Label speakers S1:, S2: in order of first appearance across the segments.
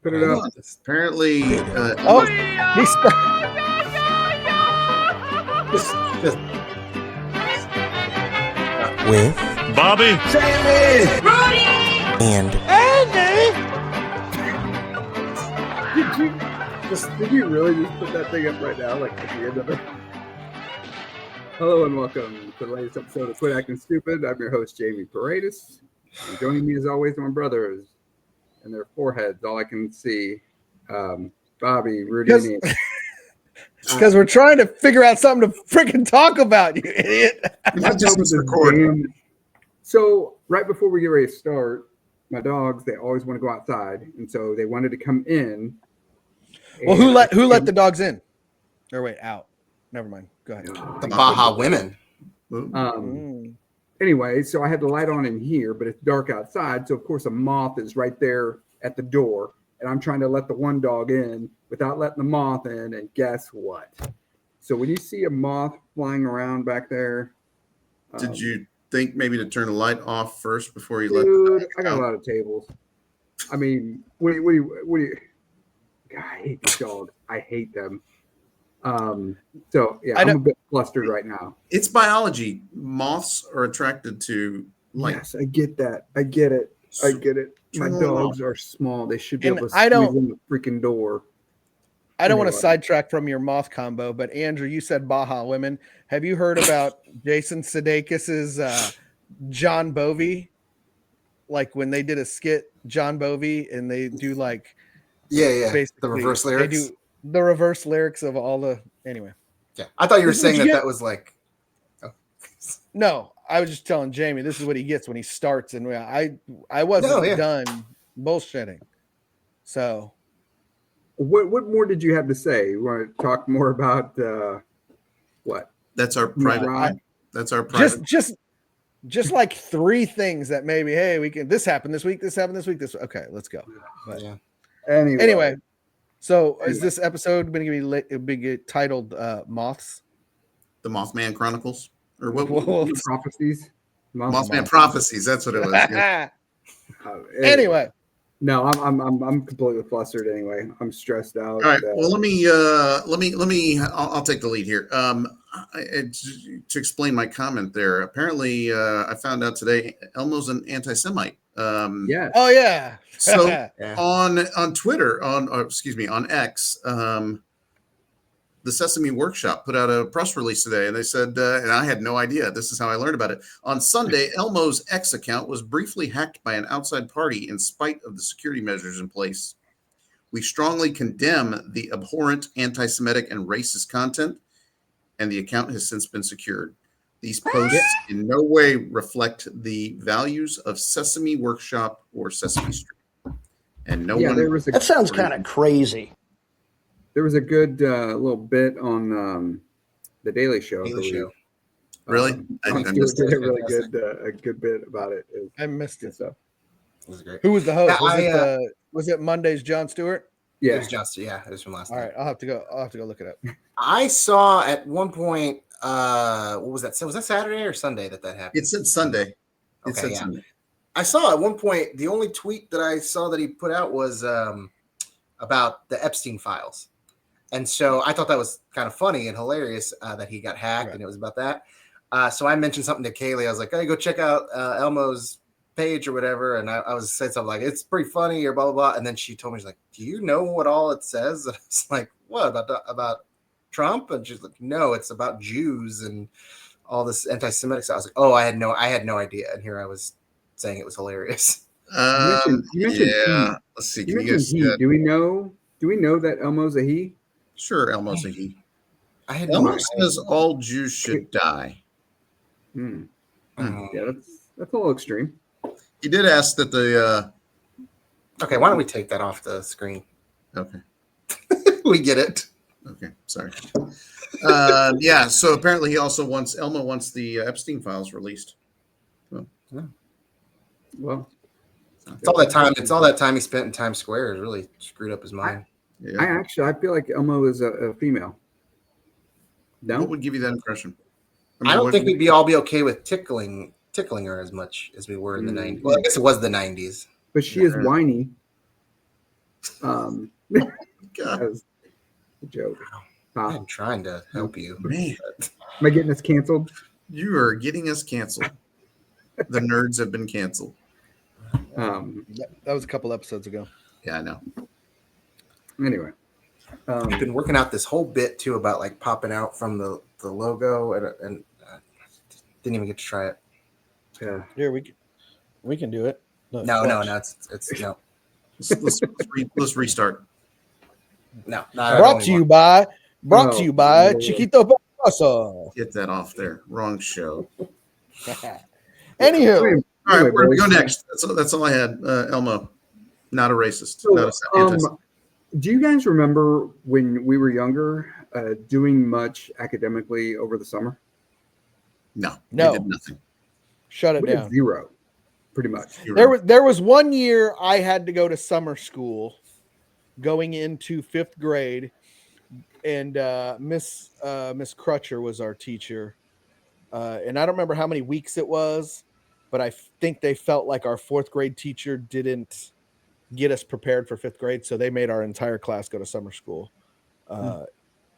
S1: Put it up.
S2: Apparently,
S3: he's just
S4: with
S5: Bobby,
S3: Sammy,
S6: Rudy
S4: and
S3: Andy.
S1: Did you really just put that thing up right now, like at the end of it? Hello and welcome to the latest episode of Quit Acting Stupid. I'm your host, Jamie Paredes. And joining me as always, my brothers and their foreheads, all I can see. Bobby, Rudy Andy.
S3: Because we're trying to figure out something to freaking talk about, you idiot.
S1: So right before we get ready to start, my dogs, they always want to go outside, and so they wanted to come in.
S3: Well, who let the dogs in? Or wait, out. Never mind. Go ahead.
S4: the Baja women.
S1: Anyway, so I had the light on in here, but it's dark outside. So of course a moth is right there at the door, and I'm trying to let the one dog in without letting the moth in. And guess what? So when you see a moth flying around back there,
S2: did you think maybe to turn the light off first before you
S1: dude, I got a lot of tables. I mean, what do you? God, I hate these dogs. I hate them. So yeah, I'm a bit flustered right now.
S2: It's biology. Moths are attracted to light.
S1: Yes, I get that. I get it. My dogs are small. They should be able to squeeze in the freaking door.
S3: I don't want to sidetrack from your moth combo, but Andrew, you said Baja women. Have you heard about Jason Sudeikis's John Bovey? Like when they did a skit, John Bovey, and they do like
S4: the reverse lyrics.
S3: They do the reverse lyrics of all the anyway.
S4: Yeah, I thought you were saying that was like. Oh.
S3: No, I was just telling Jamie this is what he gets when he starts, and I wasn't done bullshitting. So,
S1: what more did you have to say? You want to talk more about what?
S2: That's our private. That's our private.
S3: Just like three things that maybe, hey, we can. This happened this week. This happened this week. This okay, let's go. But,
S4: yeah.
S1: Anyway.
S3: So is this episode going to be titled Moths?
S2: The Mothman Chronicles? Or what?
S1: Prophecies?
S2: Mothman Prophecies. That's what it was. Yeah.
S3: Anyway.
S1: No, I'm completely flustered anyway. I'm stressed out.
S2: All right. Well, let me I'll take the lead here. To explain my comment there. Apparently, I found out today Elmo's an anti-Semite.
S1: Yeah.
S3: Oh yeah.
S2: So on Twitter, on X, the Sesame Workshop put out a press release today, and they said, and I had no idea. This is how I learned about it. On Sunday, Elmo's X account was briefly hacked by an outside party in spite of the security measures in place. We strongly condemn the abhorrent anti-Semitic and racist content, and the account has since been secured. These posts in no way reflect the values of Sesame Workshop or Sesame Street. And
S7: that sounds kind of crazy.
S1: There was a good little bit on the Daily Show.
S2: Really?
S1: I missed it. A good bit about it.
S3: I missed it.
S1: So
S4: it was great.
S3: Who was the host? Was it Monday's Jon Stewart?
S1: Yeah,
S4: it was Jon Stewart. Yeah, it was from last night.
S3: All right, I'll have to go look it up.
S4: I saw at one point. What was that? Was that Saturday or Sunday that happened?
S2: It said Sunday.
S4: Sunday. I saw at one point the only tweet that I saw that he put out was about the Epstein files, and so I thought that was kind of funny and hilarious that he got hacked, and it was about that. So I mentioned something to Kaylee. I was like, "Hey, go check out Elmo's page or whatever," and I was saying something like, "It's pretty funny" or blah blah blah, and then she told me, she's like, "Do you know what all it says?" And I was like, "What about Trump?" And she's like, "No, it's about Jews and all this anti-Semitic stuff." I was like, "Oh, I had no idea." And here I was saying it was hilarious.
S1: You mentioned he.
S2: Let's see.
S1: You mentioned he. Do we know that Elmo's a he?
S2: Sure, Elmo's a he.
S4: Elmo
S2: says all Jews should die.
S1: Yeah, that's a little extreme.
S2: He did ask that the.
S4: Okay, why don't we take that off the screen?
S2: Okay,
S4: we get it.
S2: Okay, sorry. So apparently Elmo wants the Epstein files released.
S1: Well,
S4: it's all that time he spent in Times Square has really screwed up his mind.
S1: I feel like Elmo is a female. No,
S2: what would give you that impression?
S4: I don't think we'd all be okay with tickling her as much as we were in the 90s. Well, I guess it was the 90s.
S1: But she is whiny. That
S2: God,
S1: was a joke.
S4: I'm trying to help you.
S2: man,
S1: Am I getting this canceled?
S2: you are getting us canceled. The nerds have been canceled.
S3: That was a couple episodes ago.
S2: Yeah, I know.
S1: Anyway,
S4: I've been working out this whole bit too about like popping out from the logo and didn't even get to try it.
S1: yeah.
S3: Here we can do it.
S4: No, it's no.
S2: Let's restart.
S4: No,
S3: Brought to you by
S1: Lord.
S3: Chiquito Paso.
S2: Get that off there. Wrong show.
S3: Anywho,
S2: All right, where do we go
S1: boys.
S2: next? That's all I had. Elmo, not a racist.
S1: So,
S2: Not a anti-Semite.
S1: do you guys remember when we were younger doing much academically over the summer?
S2: No,
S3: No.
S2: we did nothing.
S3: shut it
S1: We did
S3: down.
S1: zero, pretty much.
S3: There was 1 year I had to go to summer school going into 5th grade, and Miss Crutcher was our teacher. And I don't remember how many weeks it was, but I think they felt like our 4th grade teacher didn't get us prepared for 5th grade, so they made our entire class go to summer school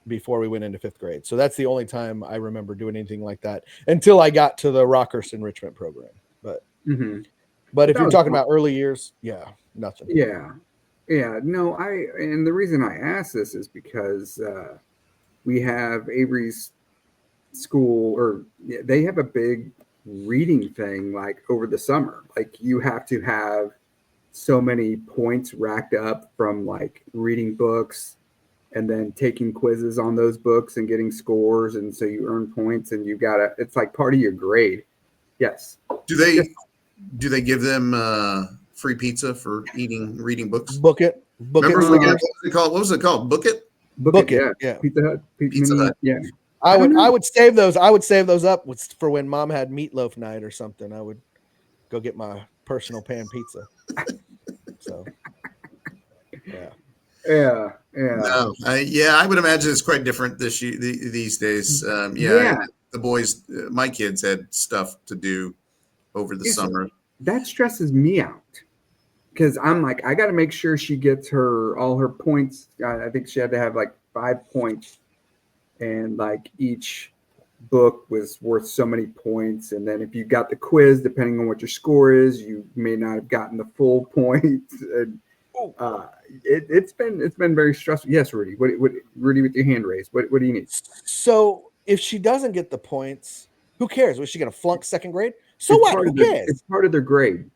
S3: before we went into 5th grade. So that's the only time I remember doing anything like that until I got to the Rockers enrichment program. But but if
S1: That
S3: you're
S1: was
S3: talking
S1: fun.
S3: about early years, yeah, nothing.
S1: Yeah. No, and the reason I ask this is because we have Avery's school, or they have a big reading thing like over the summer. Like you have to have so many points racked up from like reading books and then taking quizzes on those books and getting scores, and so you earn points, and it's like part of your grade. Yes.
S2: Do they give them free pizza for reading books?
S3: Book it.
S2: Remember
S3: it.
S2: what was it called? Book it.
S1: Book it.
S3: Yeah.
S1: Pizza Hut.
S2: Pizza Hut.
S1: Yeah.
S3: I would save those. I would save those up for when Mom had meatloaf night or something. I would go get my personal pan pizza. So, yeah.
S1: Yeah.
S2: No, I would imagine it's quite different these days. The boys, my kids had stuff to do over the summer.
S1: That stresses me out because I'm like, I got to make sure she gets all her points. I think she had to have like 5 points, and like each book was worth so many points. And then if you got the quiz, depending on what your score is, you may not have gotten the full points. And it's been very stressful. Yes, Rudy. What Rudy, with your hand raised? What do you need?
S3: So if she doesn't get the points, who cares? Was she going to flunk 2nd grade? So what? Who cares?
S1: It's part of their grade.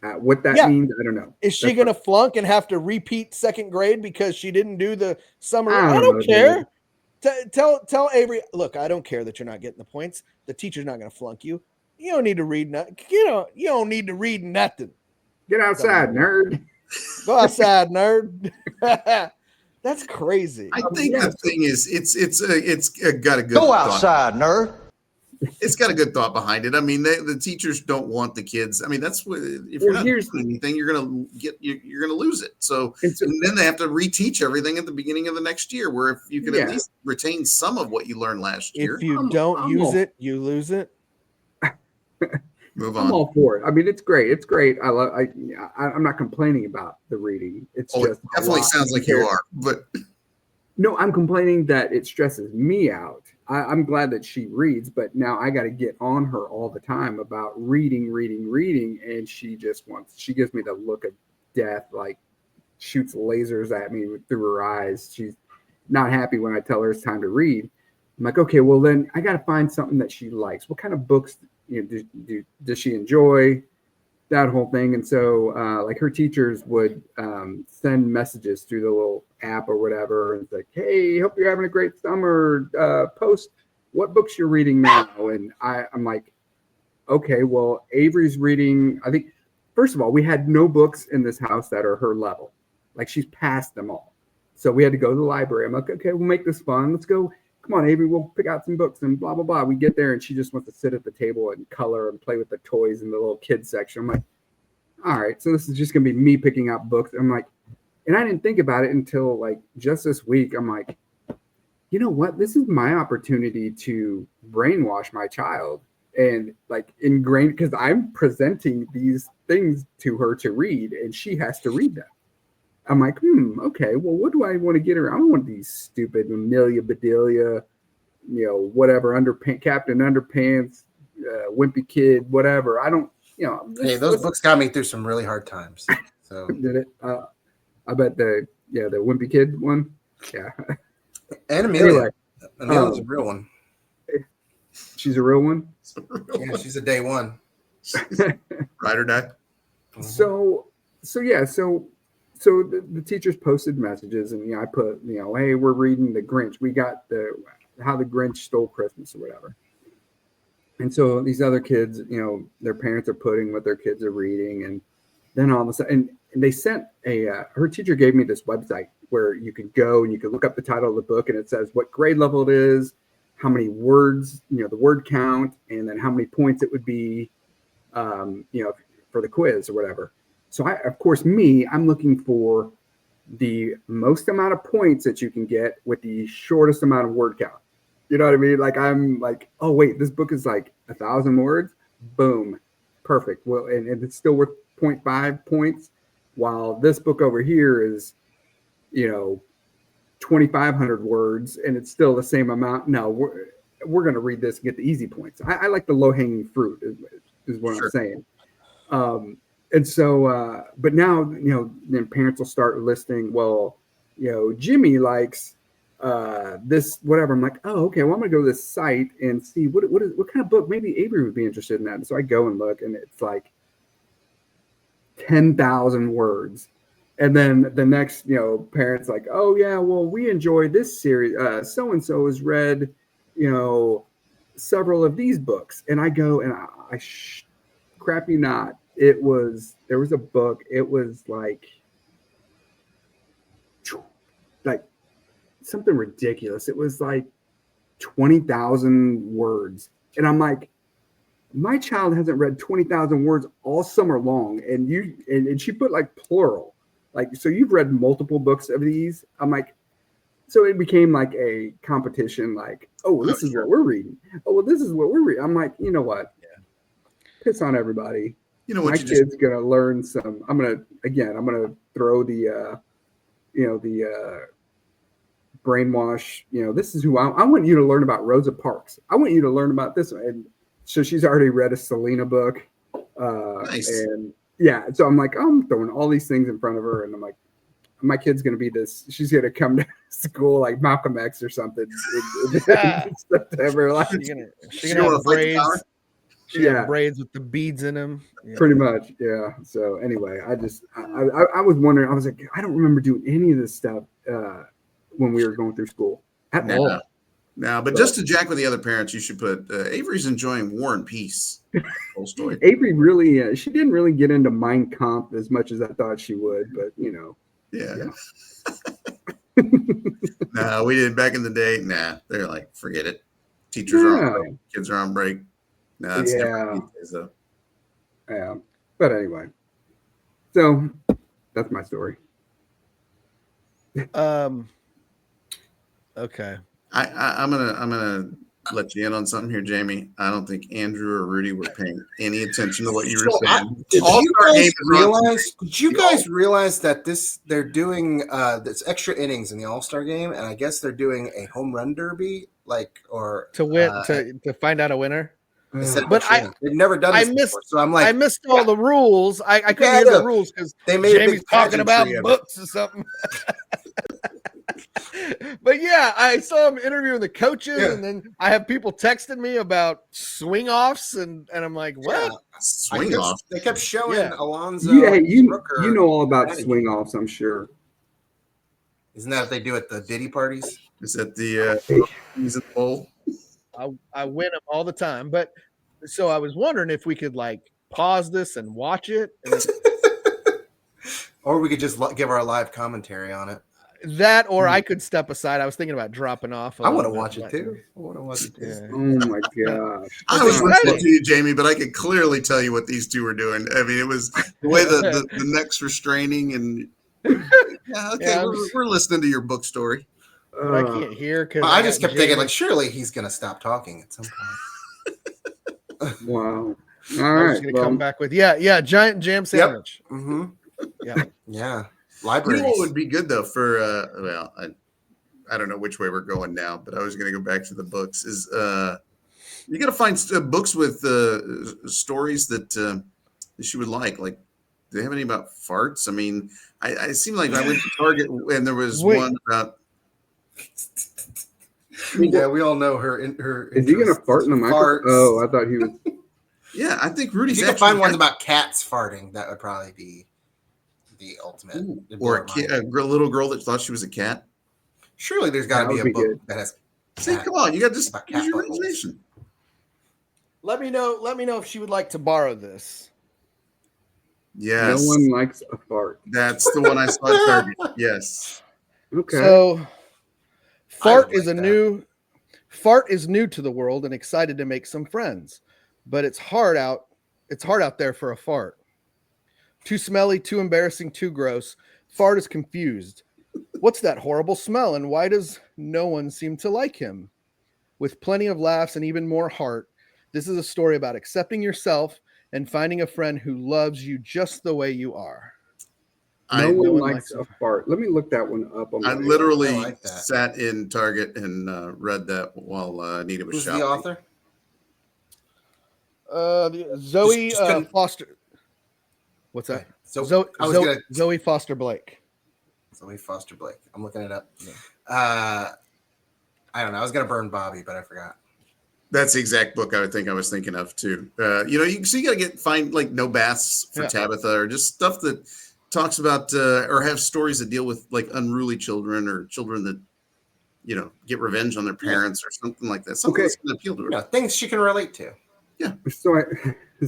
S1: What that means, I don't know.
S3: Is she going to flunk and have to repeat 2nd grade because she didn't do the summer? I don't
S1: know,
S3: care. Tell Avery, look, I don't care that you're not getting the points. The teacher's not going to flunk you. You don't need to read nothing. You don't need to read nothing.
S1: Get outside, nerd.
S3: Go outside, nerd. That's crazy.
S2: I think the thing is, it's got a good
S7: Go outside, nerd.
S2: It's got a good thought behind it. I mean, the teachers don't want the kids. I mean, that's what, if you're not doing anything, you're gonna lose it. So and then they have to reteach everything at the beginning of the next year. Where if you can at least retain some of what you learned last year,
S3: if you don't use it, you lose it.
S2: Move on.
S1: I'm all for it. I mean, it's great. It's great. I'm not complaining about the reading. It's just
S2: it definitely sounds like you are, but
S1: no, I'm complaining that it stresses me out. I'm glad that she reads, but now I got to get on her all the time about reading, and she gives me the look of death, like shoots lasers at me through her eyes. She's not happy when I tell her it's time to read. I'm like, okay, well then I got to find something that she likes. What kind of books does she enjoy? That whole thing. And so like her teachers would send messages through the little app or whatever, and it's like, hey, hope you're having a great summer. Post what books you're reading now. And I'm like, okay, well, Avery's reading, I think, first of all, we had no books in this house that are her level. Like she's passed them all. So we had to go to the library. I'm like, okay, we'll make this fun. Let's go. Come on, Avery, we'll pick out some books and blah, blah, blah. We get there and she just wants to sit at the table and color and play with the toys in the little kids section. I'm like, all right, so this is just going to be me picking out books. I'm like, and I didn't think about it until like just this week. I'm like, you know what? This is my opportunity to brainwash my child and like ingrain, because I'm presenting these things to her to read and she has to read them. I'm like, okay, well, what do I want to get her? I don't want these stupid Amelia Bedelia, whatever, Captain Underpants, Wimpy Kid, whatever. I don't,
S4: Hey, those books got me through some really hard times. So
S1: did it? I bet the Wimpy Kid one. Yeah.
S4: And Amelia.
S1: Anyway,
S4: Amelia's a real one.
S1: She's a real one.
S4: Yeah, she's a day one.
S2: Ride or die.
S1: So the teachers posted messages, and I put, hey, we're reading The Grinch. We got How the Grinch Stole Christmas or whatever. And so these other kids, their parents are putting what their kids are reading, and then all of a sudden, and they sent her teacher gave me this website where you could go and you could look up the title of the book, and it says what grade level it is, how many words, the word count, and then how many points it would be, for the quiz or whatever. So I'm looking for the most amount of points that you can get with the shortest amount of word count. You know what I mean? Like, I'm like, oh wait, this book is like 1,000 words. Boom. Perfect. Well, and it's still worth 0.5 points, while this book over here is, 2,500 words, and it's still the same amount. No, we're going to read this and get the easy points. I like the low hanging fruit is what
S2: Sure.
S1: I'm saying. And so, but now, then parents will start listing, well, Jimmy likes this, whatever. I'm like, oh, okay, well, I'm gonna go to this site and see what kind of book maybe Avery would be interested in that. And so I go and look, and it's like 10,000 words. And then the next, parents like, oh yeah, well, we enjoyed this series. So-and-so has read, several of these books. And I go and I crap you not. There was a book. It was like something ridiculous. It was like 20,000 words. And I'm like, my child hasn't read 20,000 words all summer long. And she put like plural, like, so you've read multiple books of these. I'm like, so it became like a competition. Like, oh, this is what we're reading. Oh, well, this is what we're reading. I'm like, you know what? Yeah. Piss on everybody.
S2: You know what?
S1: My kid's gonna learn some. I'm gonna throw the brainwash. This is who I want you to learn about Rosa Parks. I want you to learn about this one. And so she's already read a Selena book.
S2: Nice.
S1: And yeah, so I'm like, I'm throwing all these things in front of her, and I'm like, my kid's gonna be this. She's gonna come to school like Malcolm X or something in September. Like,
S3: she's gonna have braids. She had braids with the beads in them. Yeah.
S1: Pretty much, yeah. So anyway, I was wondering. I was like, I don't remember doing any of this stuff when we were going through school at all.
S2: No, but just to jack with the other parents, you should put Avery's enjoying War and Peace. Tolstoy.
S1: Avery really, she didn't really get into Mein Kampf as much as I thought she would, but
S2: Yeah. No, we did back in the day. Nah, they're like, forget it. Teachers are on break. Kids are on break. No, it's never these days,
S1: yeah. But anyway, so that's my story.
S3: Okay.
S2: I'm gonna let you in on something here, Jamie. I don't think Andrew or Rudy were paying any attention to what you were saying.
S4: Did you guys realize that they're doing this extra innings in the All-Star game, and I guess they're doing a home run derby,
S3: to win to find out a winner.
S4: But they've never done this before, so I'm like,
S3: I missed all the rules. I couldn't hear the rules because Jamie's talking about books or something. But yeah, I saw him interviewing the coaches, and then I have people texting me about swing offs, and I'm like, what?
S2: Swing offs?
S4: They kept showing Alonzo.
S1: Yeah, you know all about swing offs, I'm sure.
S4: Isn't that what they do at the Diddy parties?
S2: Is that the season bowl?
S3: I win them all the time, but so I was wondering if we could pause this and watch it,
S4: or we could just give our live commentary on it.
S3: That, or I could step aside. I was thinking about dropping off.
S4: I want to watch it too.
S1: Yeah. Oh my gosh!
S2: I was listening to you, Jamie, but I could clearly tell you what these two were doing. I mean, it was the way the neck's restraining, and we're listening to your book story.
S3: But I can't hear because
S4: I just kept thinking, surely he's gonna stop talking at some point.
S1: Wow! All
S3: right, gonna come back with giant jam sandwich.
S4: Yep. Mm-hmm.
S3: Yeah.
S4: libraries.
S2: You know what would be good though for I don't know which way we're going now, but I was going to go back to the books. Is you got to find books with stories that she would like. Like, do they have any about farts? I mean, I seem like I went to Target and there was one about.
S4: Yeah, we all know her.
S1: Is he gonna fart in the microphone? Oh, I thought he was.
S2: Yeah, I think Rudy's.
S4: If you can find ones about cats farting, that would probably be the ultimate.
S2: Ooh, or a little girl that thought she was a cat.
S4: Surely there's got to be a book that has.
S2: See, come on, you got to just use your imagination.
S3: Let me know if she would like to borrow this.
S2: Yes.
S1: No one likes a fart.
S2: That's the one I saw at Target. Yes.
S1: Okay.
S3: So fart is new to the world and excited to make some friends, but it's hard out there for a fart. Too smelly, too embarrassing, too gross. Fart is confused. What's that horrible smell, and why does no one seem to like him? With plenty of laughs and even more heart, this is a story about accepting yourself and finding a friend who loves you just the way you are.
S1: No one likes a fart. Let me look that one up.
S2: I literally sat in Target and read that while Anita was shopping.
S4: Who's the author?
S3: Zoe Foster. What's that? Zoe Foster Blake.
S4: Zoe Foster Blake. I'm looking it up. Yeah. I don't know. I was gonna burn Bobby, but I forgot.
S2: That's the exact book I was thinking of too. You got to find like No Baths for Tabitha, or just stuff that talks about or have stories that deal with like unruly children or children that get revenge on their parents or something like that. Something that's going to appeal to her.
S4: Yeah, things she can relate to.
S2: Yeah.
S1: So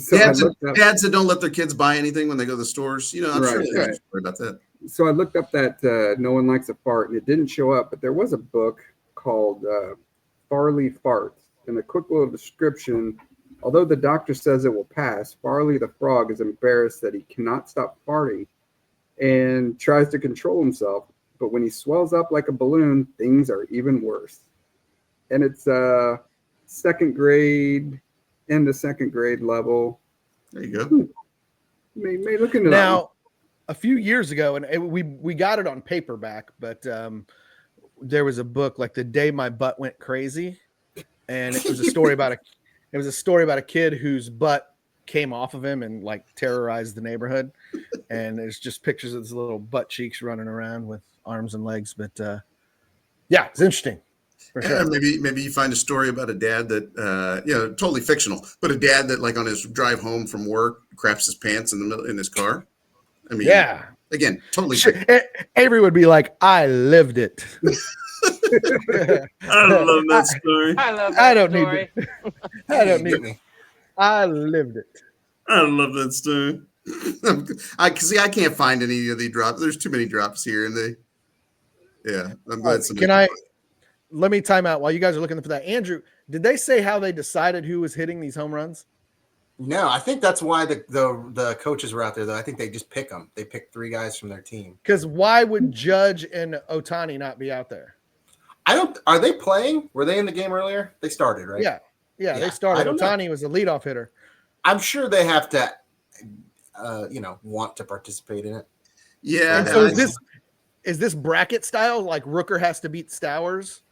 S2: dads that don't let their kids buy anything when they go to the stores. I'm sure they worry about that.
S1: So I looked up that No One Likes a Fart, and it didn't show up, but there was a book called Farley Farts. In a quick little description, although the doctor says it will pass, Farley the frog is embarrassed that he cannot stop farting and tries to control himself. But when he swells up like a balloon, things are even worse. And it's second grade level.
S2: There you go.
S1: May look into
S3: now.
S1: That.
S3: A few years ago, and we got it on paperback, but there was a book like The Day My Butt Went Crazy, and it was a story about a kid whose butt came off of him and like terrorized the neighborhood. And there's just pictures of his little butt cheeks running around with arms and legs. But it's interesting. For sure.
S2: Maybe you find a story about a dad that totally fictional, but a dad that like on his drive home from work craps his pants in his car. I mean, again, totally.
S3: Avery would be like, "I lived it."
S2: I love that story.
S3: I don't need it. I lived it.
S2: I love that story. I can't find any of the drops. There's too many drops here, and I'm glad.
S3: Let me time out while you guys are looking for that. Andrew, did they say how they decided who was hitting these home runs?
S4: No, I think that's why the coaches were out there, though. I think they just pick them. They pick 3 guys from their team.
S3: Because why would Judge and Ohtani not be out there?
S4: Are they playing? Were they in the game earlier? They started, right?
S3: Yeah, they started. Ohtani was the leadoff hitter.
S4: I'm sure they have to, want to participate in it.
S2: Yeah.
S3: And so is this bracket style? Like Rooker has to beat Stowers,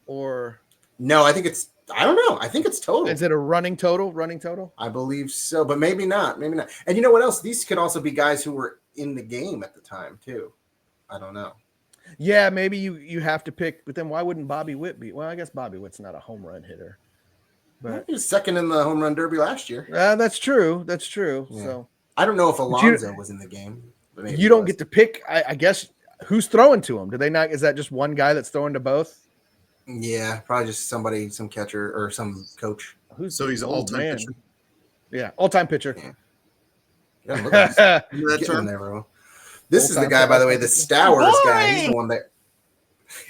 S3: or
S4: no? I think it's. I don't know. I think it's total.
S3: Is it a running total?
S4: I believe so, but maybe not. And you know what else? These could also be guys who were in the game at the time too. I don't know.
S3: Yeah, maybe you have to pick, but then why wouldn't Bobby Witt be? Well, I guess Bobby Witt's not a home run hitter. But
S4: he was second in the home run derby last year.
S3: That's true. Yeah. So
S4: I don't know if Alonso was in the game.
S3: But you don't get to pick. I guess who's throwing to him? Do they not? Is that just one guy that's throwing to both?
S4: Yeah, probably just somebody, some catcher or some coach.
S2: So he's an all-time pitcher.
S3: Yeah, all-time pitcher.
S4: Yeah. Look at that term there, bro. This is the guy, by the way, the Stowers guy.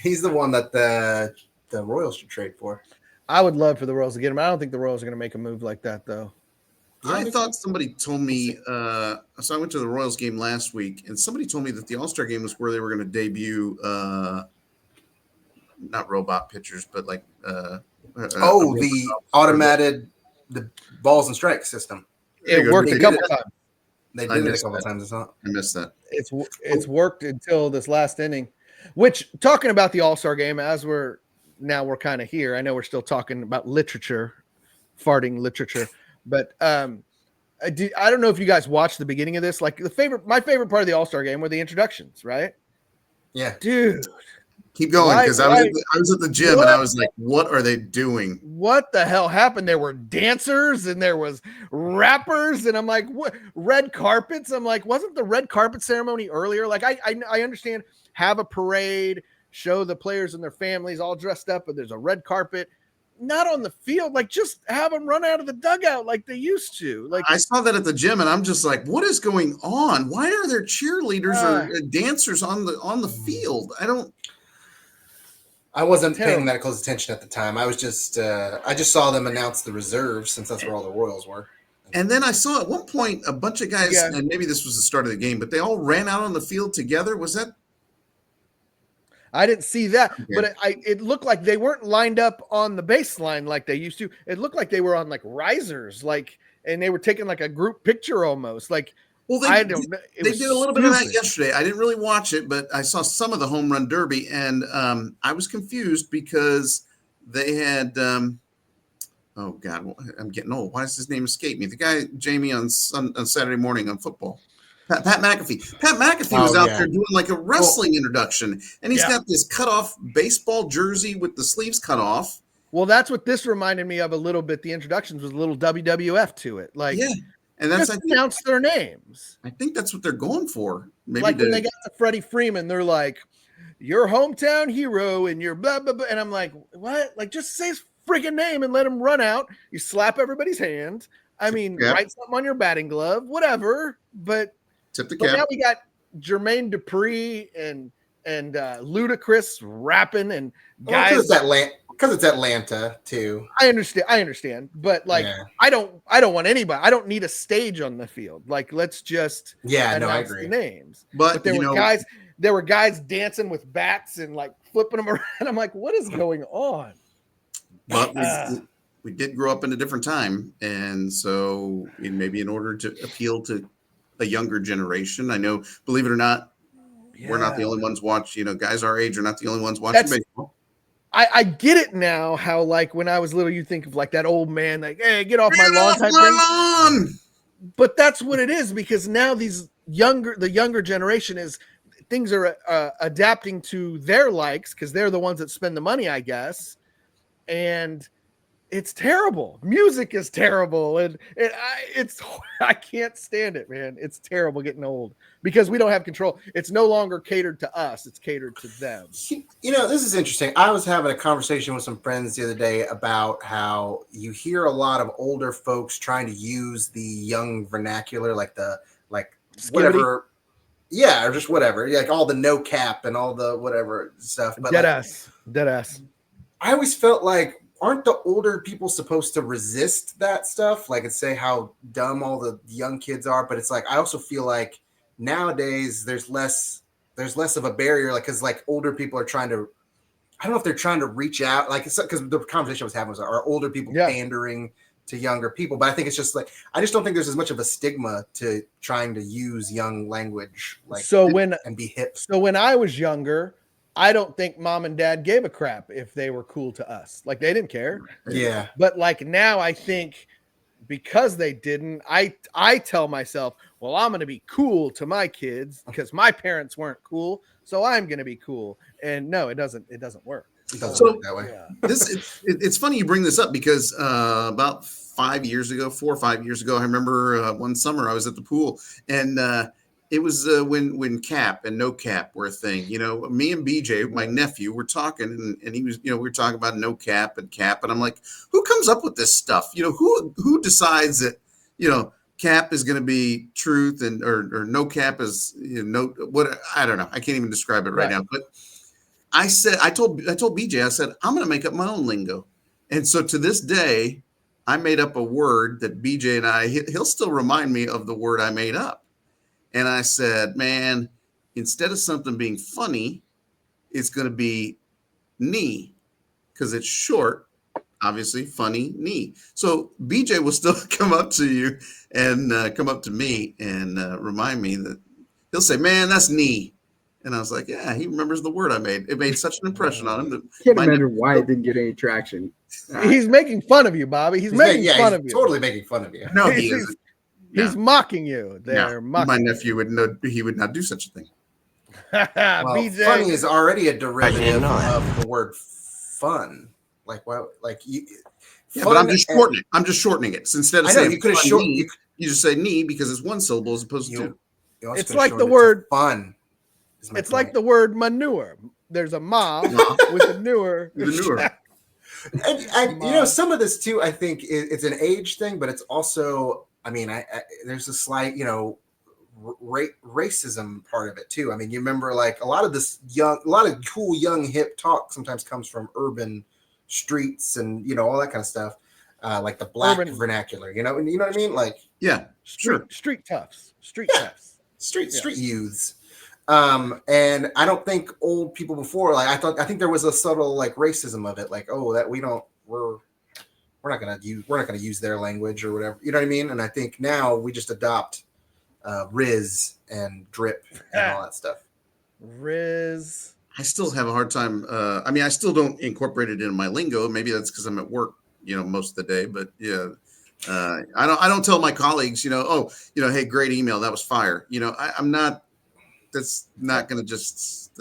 S4: He's the one that the Royals should trade for.
S3: I would love for the Royals to get him. I don't think the Royals are going to make a move like that, though.
S2: I thought somebody told me. So I went to the Royals game last week, and somebody told me that the All-Star game was where they were going to debut. Not robot pitchers, but like
S4: the automated the balls and strikes system.
S3: It worked a couple times.
S4: They
S2: I
S4: did it a
S2: missed
S4: couple
S2: that.
S4: times. It's not.
S2: I missed that.
S3: It's worked until this last inning. Which, talking about the All-Star Game, as we're kind of here. I know we're still talking about literature, farting literature, but I don't know if you guys watched the beginning of this. Like my favorite part of the All-Star Game were the introductions, right?
S4: Yeah,
S3: Dude.
S2: Keep going, because I was at the gym and I was like, what are they doing?
S3: What the hell happened? There were dancers and there was rappers, and I'm like, what? Red carpets? I'm like, wasn't the red carpet ceremony earlier? Like, I understand, have a parade, show the players and their families all dressed up, and there's a red carpet. Not on the field. Like, just have them run out of the dugout like they used to. Like,
S2: I saw that at the gym and I'm just like, what is going on? Why are there cheerleaders or dancers on the field?
S4: I wasn't paying that close attention at the time. I was just I just saw them announce the reserves, since that's where all the Royals were.
S2: And then I saw at one point a bunch of guys, and maybe this was the start of the game, but they all ran out on the field together. Was that?
S3: I didn't see that, but it looked like they weren't lined up on the baseline like they used to. It looked like they were on like risers, and they were taking like a group picture almost. Like,
S2: well, they did a little bit of that yesterday. I didn't really watch it, but I saw some of the home run derby, and I was confused because they had. Oh God, I'm getting old. Why does his name escape me? The guy Jamie on Saturday morning on football. Pat McAfee. Pat McAfee was out there doing like a wrestling introduction, and he's got this cut off baseball jersey with the sleeves cut off.
S3: Well, that's what this reminded me of a little bit. The introductions was a little WWF to it. Like,
S2: and that's
S3: announce their names.
S2: I think that's what they're going for. Maybe
S3: like when they got to Freddie Freeman, they're like, "Your hometown hero," and your blah blah blah. And I'm like, "What? Like, just say his freaking name and let him run out." You slap everybody's hand. I mean, write something on your batting glove, whatever. But
S2: tip the cap.
S3: Now we got Jermaine Dupri and Ludacris rapping and guys.
S4: Because it's Atlanta too.
S3: I understand, but like, I don't want anybody. I don't need a stage on the field. Like, let's just
S4: I agree.
S3: The names.
S2: But
S3: there were guys dancing with bats and like flipping them around. I'm like, what is going on?
S2: But we did grow up in a different time, and so maybe in order to appeal to a younger generation, I know, believe it or not, we're not the only ones guys our age are not the only ones watching baseball.
S3: I get it now, how like when I was little, you think of like that old man, like, hey, get off my lawn type thing. But that's what it is, because now the younger generation things are adapting to their likes, because they're the ones that spend the money, I guess. And it's terrible. Music is terrible. And I can't stand it, man. It's terrible getting old because we don't have control. It's no longer catered to us. It's catered to them.
S4: This is interesting. I was having a conversation with some friends the other day about how you hear a lot of older folks trying to use the young vernacular, like whatever. Yeah, or just whatever. Like all the no cap and all the whatever stuff. But
S3: Dead ass.
S4: I always felt like, aren't the older people supposed to resist that stuff? Like, and say how dumb all the young kids are. But it's like, I also feel like nowadays there's less of a barrier. Like, cause like older people are trying to, I don't know if they're trying to reach out, like, it's because the conversation I was having was, are older people pandering to younger people? But I think it's just like, I just don't think there's as much of a stigma to trying to use young language, like, and be hip.
S3: So when I was younger, I don't think mom and dad gave a crap if they were cool to us. Like, they didn't care.
S4: Yeah.
S3: But like now I think because they didn't, I tell myself, well, I'm going to be cool to my kids because my parents weren't cool. So I'm going to be cool. And no, it doesn't work.
S4: It doesn't work that way.
S3: Yeah.
S2: It's funny you bring this up because about 4 or 5 years ago, I remember one summer I was at the pool, and it was when cap and no cap were a thing. Me and BJ, my nephew, were talking, and he was, we were talking about no cap, and I'm like, who comes up with this stuff? Who decides that, cap is going to be truth and or no cap is what? I don't know. I can't even describe it right now. But I told BJ, I said, I'm going to make up my own lingo, and so to this day, I made up a word that BJ and he'll still remind me of the word I made up. And I said, man, instead of something being funny, it's going to be knee because it's short. obviously funny knee. So BJ will still come up to you and come up to me and remind me that he'll say, "Man, that's knee." And I was like, "Yeah, he remembers the word I made. It made such an impression on him that
S1: Can't imagine why it didn't get any traction.
S3: He's making fun of you, Bobby. He's making fun of you.
S4: Totally making fun of you.
S2: No, he isn't.
S3: He's mocking you. They're mocking
S2: my nephew would know he would not do such a thing.
S4: Well,
S3: BJ.
S4: funny is already a derivative of the word fun. Like, well, like you.
S2: Yeah, but I'm just shortening it. I'm just shortening it. So instead of saying
S4: you could have short,
S2: knee, you just say knee because it's one syllable as opposed to two.
S3: It's like the word
S4: fun.
S3: It's like the word manure. There's a ma with a newer.
S4: And some of this too, I think it's an age thing, but it's also, I mean, there's a slight, racism part of it too. I mean, you remember like a lot of cool young hip talk sometimes comes from urban streets and all that kind of stuff, like the black vernacular. You know what I mean? Like
S3: street toughs, street
S4: youths. And I don't think old people before, like I think there was a subtle like racism of it, like, oh, that we're not gonna use their language or whatever. You know what I mean? And I think now we just adopt Riz and drip and all that stuff.
S3: Riz.
S2: I still have a hard time. I mean, I still don't incorporate it in my lingo. Maybe that's because I'm at work, most of the day. But yeah, I don't tell my colleagues, hey, great email, that was fire. I'm not. That's not going to just.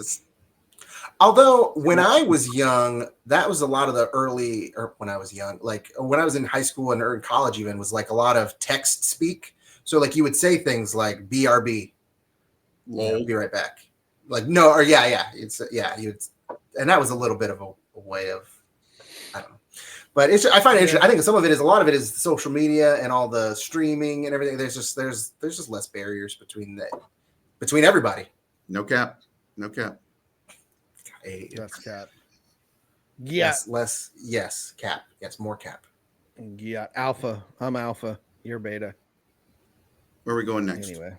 S4: Although when I was young, that was a lot of the early, or when I was young, like when I was in high school and in college, even was like a lot of text speak. So like you would say things like "BRB," be right back. Like no, or yeah, and that was a little bit of a way of, I don't know, but I find it interesting. I think a lot of it is social media and all the streaming and everything. There's just less barriers between everybody.
S2: No cap.
S3: Less cap. Yeah.
S4: Less. Yes. Cap. Yes. More cap.
S3: Yeah. Alpha. I'm alpha. You're beta.
S2: Where are we going next?
S3: Anyway.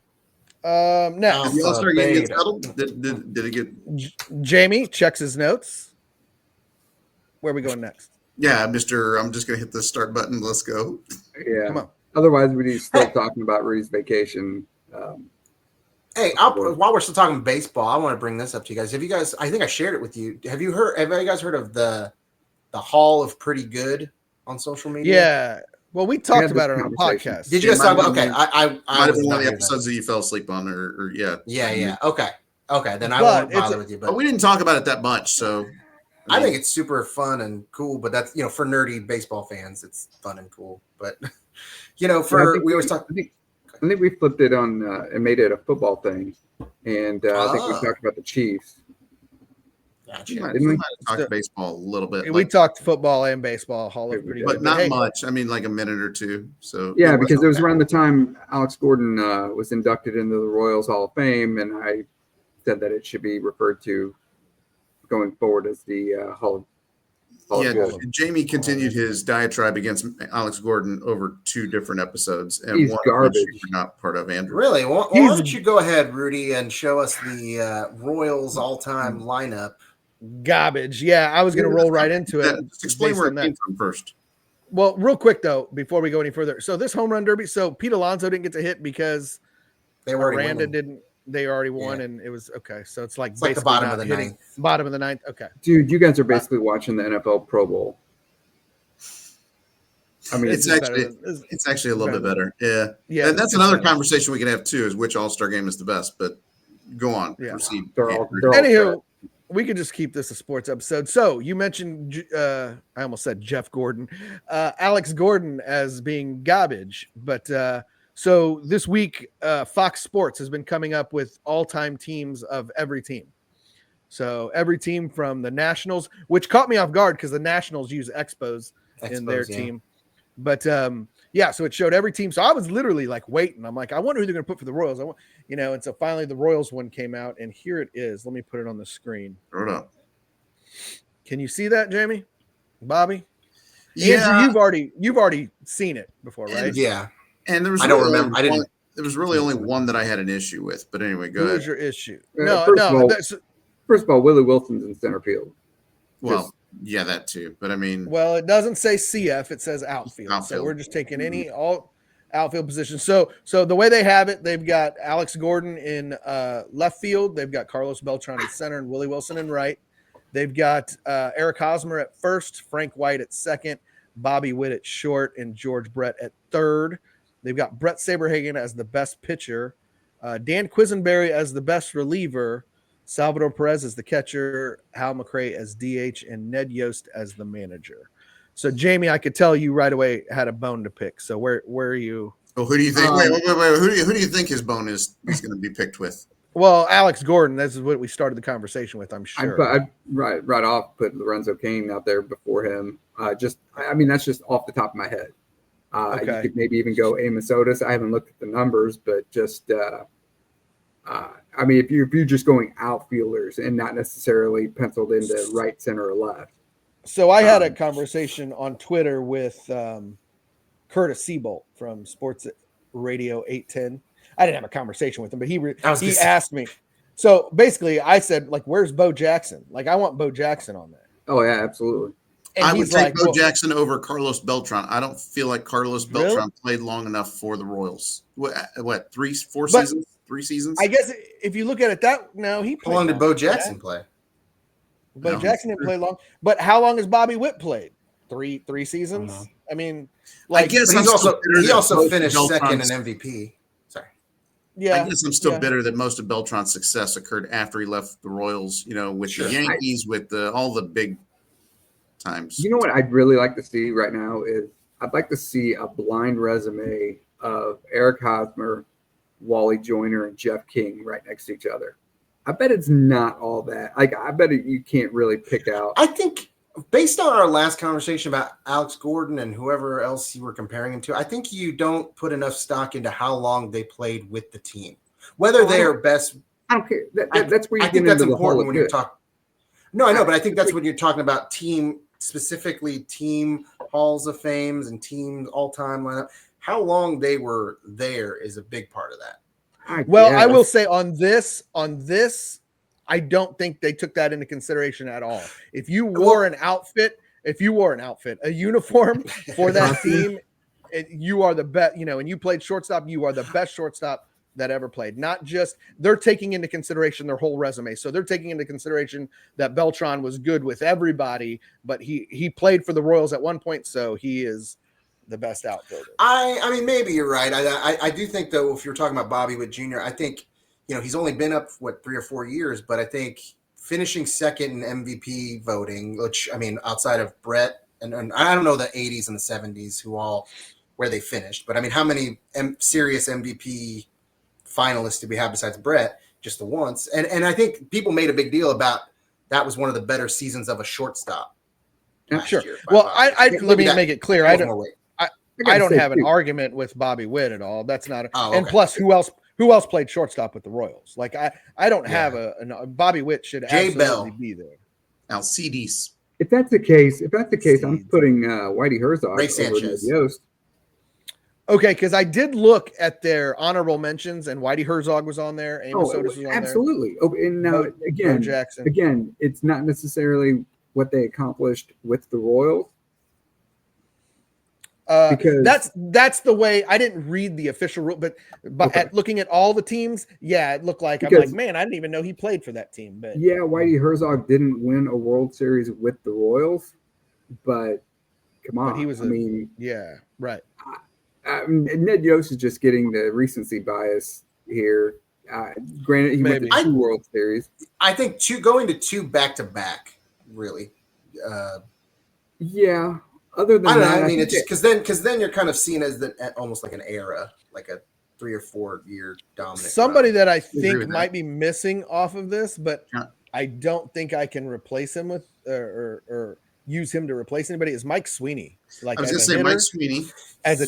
S3: Next.
S2: The All-Star Game get settled? Did it get?
S3: Jamie checks his notes. Where are we going next?
S2: Yeah, Mister. I'm just gonna hit the start button. Let's go.
S1: Yeah.
S3: Come on.
S1: Otherwise, we need to start talking about Rudy's vacation.
S4: Hey, while we're still talking baseball, I want to bring this up to you guys. I think I shared it with you. Have you guys heard of the Hall of Pretty Good on social media?
S3: Yeah. Well, we talked about it on the podcast.
S4: Did you guys talk about? Okay, I
S2: might have been one of the episodes that you fell asleep on, or yeah.
S4: Yeah. Okay. Then I won't bother with you. But
S2: we didn't talk about it that much, so
S4: I think it's super fun and cool. But that's for nerdy baseball fans, it's fun and cool. But we always talk.
S1: I think we flipped it on and made it a football thing, and I think we talked about the Chiefs.
S2: Gotcha. Didn't we talk baseball a little bit?
S3: We talked football and baseball, Hall of Pretty
S2: but
S3: Good.
S2: Not much. I mean, like a minute or two. So
S1: yeah, because it was around the time Alex Gordon was inducted into the Royals Hall of Fame, and I said that it should be referred to going forward as the Hall of
S2: Jamie continued his diatribe against Alex Gordon over 2 different episodes, and
S1: he's
S2: one
S1: garbage.
S2: which you were not part of, Andrew.
S4: Really? Why don't you go ahead, Rudy, and show us the Royals all-time lineup?
S3: Garbage. Yeah, I was going to roll right into it.
S2: Just explain where it came from first.
S3: Well, real quick though, before we go any further, so this home run derby. So Pete Alonso didn't get to hit because Miranda didn't. They already won, and it was okay. So it's like
S4: the bottom of the ninth.
S3: Bottom of the ninth. Okay,
S1: dude, you guys are basically watching the NFL Pro Bowl.
S2: I mean, it's actually a little bit better. Yeah. And that's another conversation we can have too: is which All-Star game is the best. But go on, proceed.
S3: Anywho, we could just keep this a sports episode. So you mentioned, I almost said Jeff Gordon, Alex Gordon as being garbage, but. So this week, Fox Sports has been coming up with all-time teams of every team. So every team from the Nationals, which caught me off guard because the Nationals use Expos in their team. But so it showed every team. So I was literally like waiting. I'm like, I wonder who they're going to put for the Royals. And so finally the Royals one came out, and here it is. Let me put it on the screen.
S2: Hold up.
S3: Can you see that, Jamie? Bobby?
S2: Yeah.
S3: Andrew, you've already seen it before, right?
S4: Yeah.
S2: And there was there was really only one that I had an issue with. But anyway, go ahead.
S3: Who's your issue?
S1: First of all, Willie Wilson's in center field.
S2: Well, Yeah, that too. But I mean,
S3: Well, it doesn't say CF; it says outfield. So
S2: Outfield.
S3: we're just taking any all outfield positions. So the way they have it, they've got Alex Gordon in left field. They've got Carlos Beltran in center and Willie Wilson in right. They've got Eric Hosmer at first, Frank White at second, Bobby Witt at short, and George Brett at third. They've got Brett Saberhagen as the best pitcher, Dan Quisenberry as the best reliever, Salvador Perez as the catcher, Hal McRae as DH, and Ned Yost as the manager. So, Jamie, I could tell you right away had a bone to pick. So, where are you?
S2: Oh, who do you think? Wait. Who do you think his bone is going to be picked with?
S3: Well, Alex Gordon. This is what we started the conversation with. I'm sure.
S1: I'd right off put Lorenzo Cain out there before him. That's just off the top of my head.
S3: Okay.
S1: You could maybe even go Amos Otis. I haven't looked at the numbers, but just if you're just going outfielders and not necessarily penciled into right, center, or left.
S3: So I had a conversation on Twitter with Curtis Seabolt from Sports Radio 810. I didn't have a conversation with him, but he asked me. So basically, I said, like, where's Bo Jackson? Like, I want Bo Jackson on there.
S1: Oh, yeah, absolutely.
S3: And
S2: I would take Bo Jackson over Carlos Beltran. I don't feel like Carlos Beltran played long enough for the Royals. What 3 seasons? 3 seasons?
S3: I guess if you look at it he played.
S4: How long did Bo Jackson play?
S3: Bo Jackson didn't play long. But how long has Bobby Witt played? 3 seasons? I mean, like,
S2: I guess
S4: he also finished second in MVP. Sorry.
S3: Yeah.
S2: I guess I'm still bitter that most of Beltran's success occurred after he left the Royals, with the Yankees, with all the big times.
S1: You know what I'd really like to see right now is I'd like to see a blind resume of Eric Hosmer, Wally Joyner, and Jeff King right next to each other. I bet it's not all that. Like, I bet you can't really pick out.
S4: I think based on our last conversation about Alex Gordon and whoever else you were comparing him to, I think you don't put enough stock into how long they played with the team. Whether they are best.
S1: I don't care. That's where you
S4: I think that's important when you're
S1: talking.
S4: talking. No, I know, but I think that's when you're talking about team, specifically team halls of fames and team all-time lineup. How long they were there is a big part of that.
S3: I will say on this, I don't think they took that into consideration at all. If you wore an outfit, a uniform for that team, you are the best, and you played shortstop, you are the best shortstop that ever played. Not just, they're taking into consideration their whole resume. So they're taking into consideration that Beltran was good with everybody, but he played for the Royals at one point, so he is the best outfielder.
S4: I mean, maybe you're right. I do think, though, if you're talking about Bobby Witt Jr., I think, he's only been up, 3 or 4 years, but I think finishing second in MVP voting, which, I mean, outside of Brett, and I don't know the 80s and the 70s where they finished, but I mean, how many serious MVP finalists did we have besides Brett? Just the once. And I think people made a big deal about that was one of the better seasons of a shortstop.
S3: Sure. Well, let me make it clear. I don't have an argument with Bobby Witt at all. That's not. And plus, who else played shortstop with the Royals? Like, I don't have a Bobby Witt should absolutely be there.
S2: Alcides.
S1: If that's the case, I'm putting Whitey Herzog
S4: Ray
S1: over
S4: Sanchez.
S1: Yost.
S3: Okay, because I did look at their honorable mentions, and Whitey Herzog was on there. Amos Otis was on
S1: absolutely. Oh, and now again, it's not necessarily what they accomplished with the Royals. Because
S3: that's the way. I didn't read the official rule, but at looking at all the teams, it looked like I'm like, man, I didn't even know he played for that team. But
S1: Whitey Herzog didn't win a World Series with the Royals, but come on,
S3: but he was. Right.
S1: Ned Yost is just getting the recency bias here. Granted, he went to 2 World Series.
S4: I think going to 2 back-to-back, really.
S1: Other than that,
S4: I mean, it's just because then you're kind of seen as almost like an era, like a 3 or 4 year dominant.
S3: Somebody that I think might be missing off of this, but I don't think I can replace him with or use him to replace anybody is Mike Sweeney. Like,
S2: I was going to say Mike Sweeney
S3: as a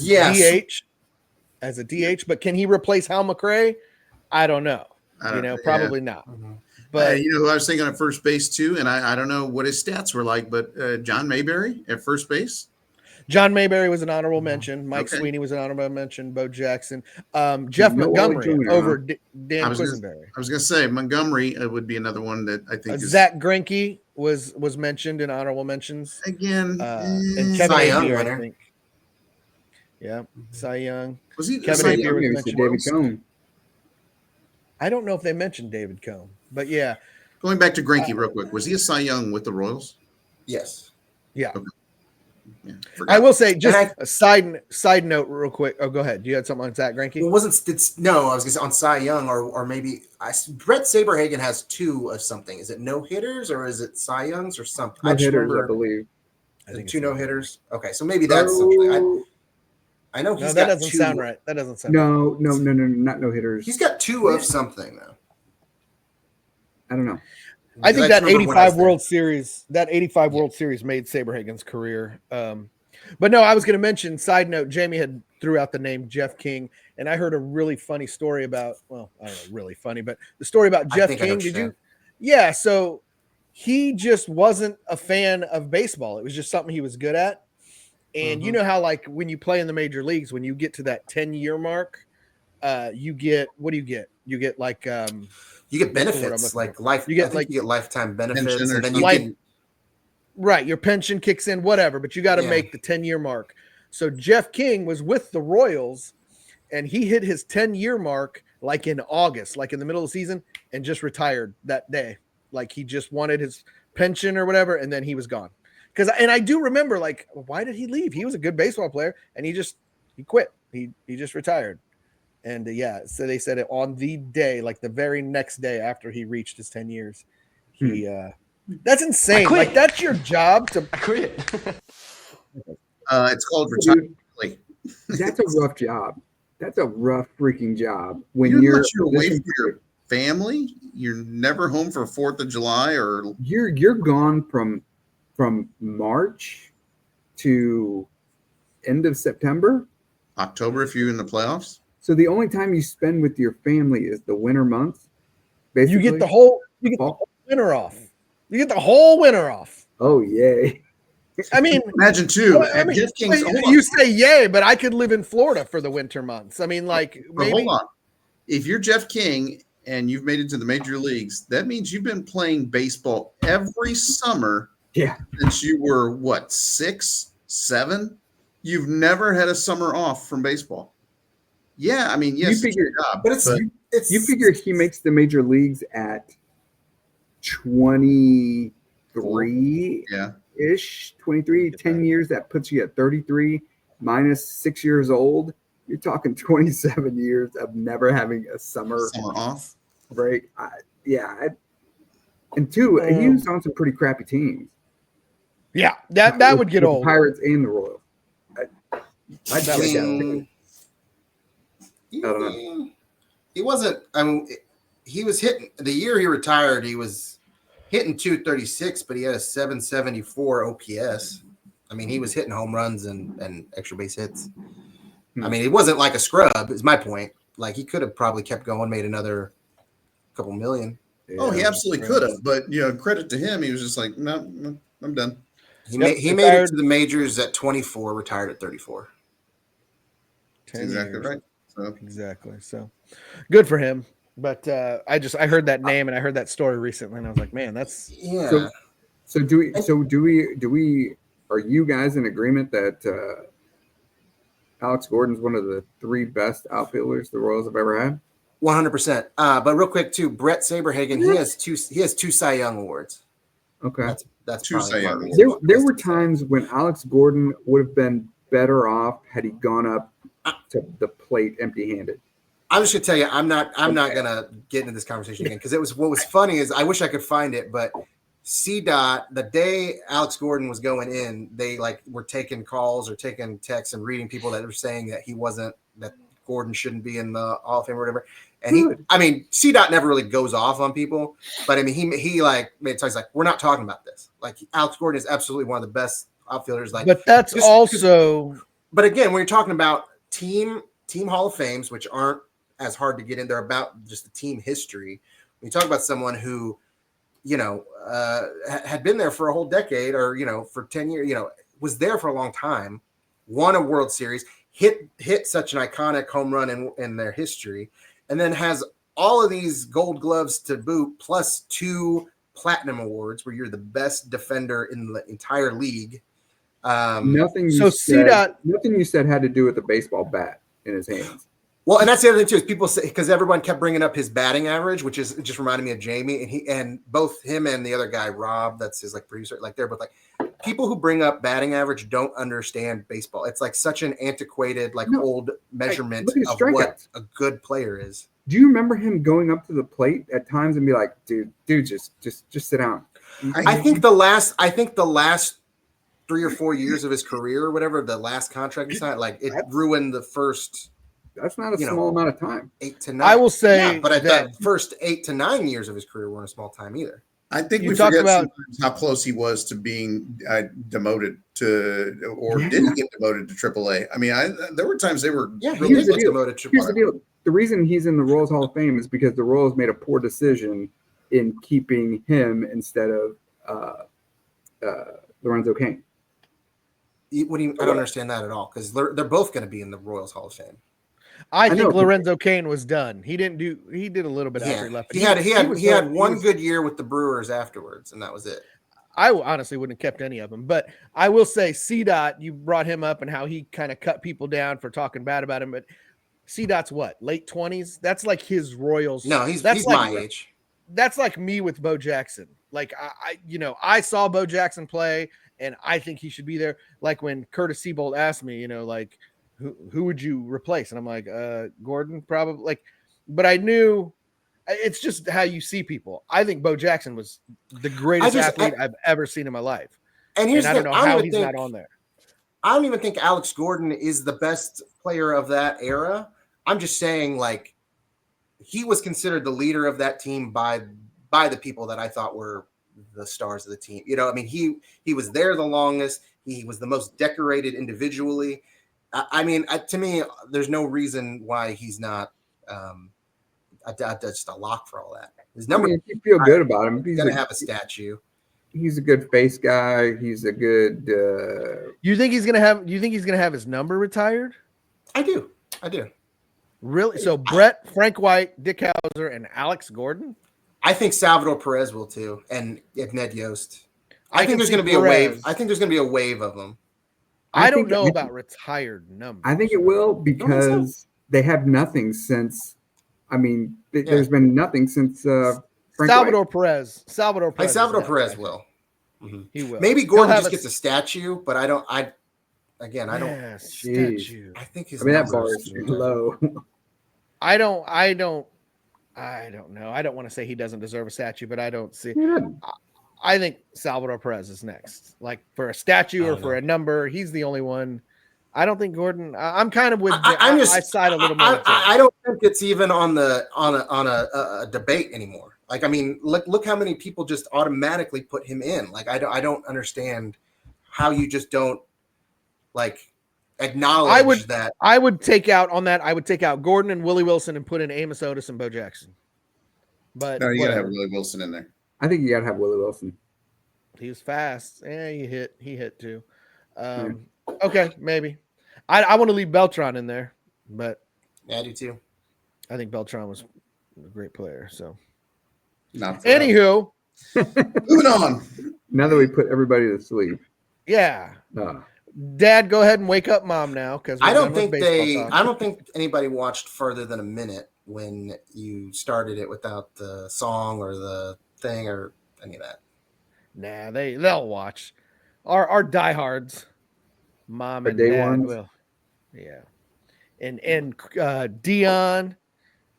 S3: DH, but can he replace Hal McRae? I don't know. Probably not.
S4: Mm-hmm.
S3: But
S2: who I was thinking at first base too, and I don't know what his stats were like, but John Mayberry at first base.
S3: John Mayberry was an honorable mention. Mike Sweeney was an honorable mention. Bo Jackson, Jeff Montgomery over Dan Quisenberry.
S2: I was going to say Montgomery would be another one that I think
S3: Zach Greinke was mentioned in honorable mentions.
S2: Again,
S3: And Kevin
S4: Cy Young
S3: Apier, I
S4: winner.
S3: think. Yeah, Cy Young.
S2: was he
S3: Kevin
S2: Cy
S3: Apier
S2: Young
S3: was
S2: with
S3: mentioned.
S2: the
S1: David
S2: Royals?
S1: Cohn.
S3: I don't know if they mentioned David Cohn, but yeah.
S2: Going back to Greinke real quick, was he a Cy Young with the Royals?
S4: Yes.
S3: Yeah.
S2: Okay. Yeah,
S3: I will say, just
S4: And
S3: a side note real quick. Oh, go ahead. Do you had something on that, Greinke?
S4: Well, no, I was gonna say on Cy Young or maybe Brett Saberhagen has 2 of something. Is it no hitters or is it Cy Youngs or something?
S1: No
S4: I just
S1: hitters, I
S4: remember
S1: believe.
S3: I think
S4: 2
S3: it's
S4: no hitters. Okay, so maybe that's something. I know
S3: No,
S4: he's
S3: that
S4: got
S3: doesn't
S4: 2.
S3: sound right. That doesn't sound right.
S1: No, not no hitters.
S4: He's got 2 of something though.
S1: I don't know.
S3: I think
S4: Because
S3: that
S4: remember when I
S3: 85
S4: was there.
S3: World Series made Saberhagen's career. But no, I was going to mention, side note, Jamie had threw out the name Jeff King, and I heard a really funny story about, well, I don't know, really funny, but the story about
S4: I
S3: Jeff
S4: think I know
S3: King.
S4: what you're
S3: Did you?
S4: saying.
S3: Yeah, so he just wasn't a fan of baseball. It was just something he was good at. And you know how, like, when you play in the major leagues, when you get to that 10-year mark, you get, what do you get? You get like
S4: You get
S3: what's the word I'm
S4: benefits
S3: looking
S4: like
S3: for?
S4: life.
S3: You get
S4: I think
S3: like
S4: you get lifetime benefits,
S2: pension or
S4: and then you
S3: something.
S4: can.
S3: right, your pension kicks in, whatever, but you got to
S4: Yeah.
S3: make the 10-year mark. So Jeff King was with the Royals, and he hit his 10-year mark like in August, like in the middle of the season, and just retired that day. Like he just wanted his pension or whatever, and then he was gone. And I do remember, like, why did he leave? He was a good baseball player, and he quit. He just retired. And yeah, so they said it on the day, like the very next day after he reached his 10 years, he that's insane. Like that's your job to
S7: I quit.
S2: It's called retirement.
S1: That's a rough job. That's a rough freaking job. When
S2: You're
S1: you're
S2: not away from your family, you're never home for 4th of July, or
S1: you're gone from March to end of September.
S2: October if you're in the playoffs.
S1: So the only time you spend with your family is the winter months. Basically.
S3: you get the whole winter off. You get the whole winter off.
S1: Oh yay!
S3: I mean,
S2: Imagine too.
S3: I
S2: At
S3: mean,
S2: Jeff King's,
S3: you say yay, but I could live in Florida for the winter months. I mean, like,
S2: but
S3: maybe.
S2: hold on. If you're Jeff King and you've made it to the major leagues, that means you've been playing baseball every summer.
S1: Yeah.
S2: Since you were what, 6, 7? You've never had a summer off from baseball. Yeah, I mean, yes,
S1: You figure,
S2: it's your job,
S4: But it's
S1: you figure he makes the major leagues at 23
S2: yeah.
S1: ish, 23, 10 years. That puts you at 33 minus 6 years old. You're talking 27 years of never having a summer
S2: off.
S1: break. And 2, he was on some pretty crappy teams.
S3: Yeah, that would get
S1: with
S3: old.
S1: The Pirates and the Royals.
S3: That would get old.
S1: I don't know.
S4: He wasn't. I mean, he was hitting the year he retired. He was hitting 236, but he had a 774 OPS. I mean, he was hitting home runs and extra base hits. I mean, it wasn't like a scrub. Is my point. Like he could have probably kept going, made another couple million.
S1: Yeah.
S2: Oh, he absolutely could have, but credit to him. He was just like, no, I'm done.
S4: He made it to the majors at 24, retired at 34.
S2: That's exactly right. So.
S3: Exactly. So good for him. But I heard that name and I heard that story recently, and I was like, man, that's
S4: yeah.
S1: So do we? Are you guys in agreement that Alex Gordon's one of the 3 best outfielders the Royals have ever had?
S4: 100%. But real quick too, Brett Saberhagen, he has two Cy Young awards.
S1: Okay.
S4: That's
S2: 2 Cy Young
S4: probably
S2: awards.
S1: There were times when Alex Gordon would have been better off had he gone up to the plate empty-handed.
S4: I'm just gonna tell you, I'm not gonna get into this conversation again because what was funny is I wish I could find it, but CDOT, the day Alex Gordon was going in, they were taking calls or taking texts and reading people that were saying that that Gordon shouldn't be in the Hall of Fame or whatever. And CDOT never really goes off on people, but I mean, he made talks like, we're not talking about this. Like Alex Gordon is absolutely one of the best outfielders.
S3: But that's also.
S4: But again, when you're talking about team Hall of Fames, which aren't as hard to get in, they're about just the team history. When you talk about someone who, had been there for a whole decade or, for 10 years, was there for a long time, won a World Series, hit such an iconic home run in their history, and then has all of these gold gloves to boot, plus 2 platinum awards where you're the best defender in the entire league.
S1: Nothing you said had to do with the baseball bat in his hands.
S4: Well, and that's the other thing too, is people say, because everyone kept bringing up his batting average, which is just reminded me of Jamie, and both him and the other guy, Rob, that's his like producer, like they're both like, people who bring up batting average don't understand baseball. It's like such an antiquated, old measurement of what a good player is.
S1: Do you remember him going up to the plate at times and be like, dude, just sit down?
S4: I think the last 3 or 4 years of his career or whatever, the last contract he signed, like it ruined the first.
S1: That's not a small amount of time.
S4: 8 to 9.
S3: I will say,
S4: but the first 8 to 9 years of his career weren't a small time either.
S2: I think we forget sometimes how close he was to being demoted to, or didn't get demoted to AAA. I mean, there were times they were
S1: demoted to AAA. Here's the deal. The reason he's in the Royals Hall of Fame is because the Royals made a poor decision in keeping him instead of Lorenzo Cain.
S4: What do you? I don't understand that at all, because they're both going to be in the Royals Hall of Fame.
S3: I think Lorenzo Cain was done. He did a little bit after he left.
S4: He had one good year with the Brewers afterwards, and that was it.
S3: I honestly wouldn't have kept any of them, but I will say C-Dot, you brought him up and how he kind of cut people down for talking bad about him, but C-Dot's what, late 20s? That's like his Royals.
S4: No, he's
S3: like
S4: my age.
S3: That's like me with Bo Jackson. Like I saw Bo Jackson play, and I think he should be there. Like when Curtis Seabold asked me, like, who would you replace? And I'm like, Gordon, probably. Like, but I knew it's just how you see people. I think Bo Jackson was the greatest athlete I've ever seen in my life.
S4: And I don't know how he's
S3: not on there.
S4: I don't even think Alex Gordon is the best player of that era. I'm just saying, like, he was considered the leader of that team by the people that I thought were the stars of the team. I mean, he was there the longest. He was the most decorated individually. I mean, to me, there's no reason why he's not just a lock for all that. His number,
S1: if you feel good about him,
S4: he's going to have a statue.
S1: He's a good face guy. He's a good.
S3: You think he's going to have? You think he's going to have his number retired?
S4: I do.
S3: Really? So Brett, Frank White, Dick Hauser, and Alex Gordon?
S4: I think Salvador Perez will too, and Ned Yost. I think there's going to be a wave. I think there's going to be a wave of them.
S3: I don't know about retired numbers.
S1: I think it will because they have nothing since. I mean, there's been nothing since Frank
S3: Salvador
S1: White.
S3: Perez. Salvador Perez
S4: will.
S3: Mm-hmm. He will.
S4: Maybe Gordon just gets a statue, but I don't.
S3: Statue.
S4: I think his.
S1: that bar is too low.
S3: I don't know. I don't want to say he doesn't deserve a statue, but I don't see. I think Salvador Perez is next. Like for a statue or for a number, he's the only one. I don't think Gordon. I'm kind of with. I side a little more.
S4: I don't think it's even on a debate anymore. Like, I mean, look how many people just automatically put him in. Like, I don't understand how you just don't like acknowledge that.
S3: I would take out on that. I would take out Gordon and Willie Wilson and put in Amos Otis and Bo Jackson. But
S2: no, you gotta have Willie Wilson in there.
S1: I think you gotta have Willie Wilson.
S3: He was fast. Yeah, he hit too. Okay, maybe. I want to leave Beltran in there, but
S4: yeah, I do too.
S3: I think Beltran was a great player. So,
S2: anywho, moving on.
S1: Now that we put everybody to sleep,
S3: yeah. Dad, go ahead and wake up Mom now, because
S4: I don't think anybody watched further than a minute when you started it without the song or the thing or any of that.
S3: Nah, they'll watch. Our diehards, Mom and Dad will. Yeah, and Dion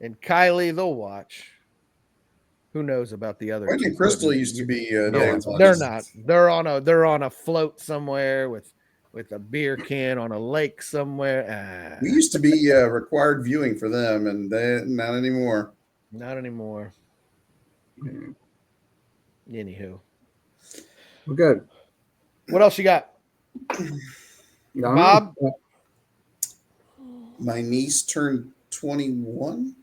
S3: and Kylie, they'll watch. Who knows about the other?
S2: Wendy and Crystal used to be.
S3: They're not. They're on a float somewhere with a beer can on a lake somewhere.
S2: We used to be required viewing for them, and not anymore.
S3: Not anymore. Anywho,
S1: we're good.
S3: What else you got, Bob?
S2: My niece turned 21.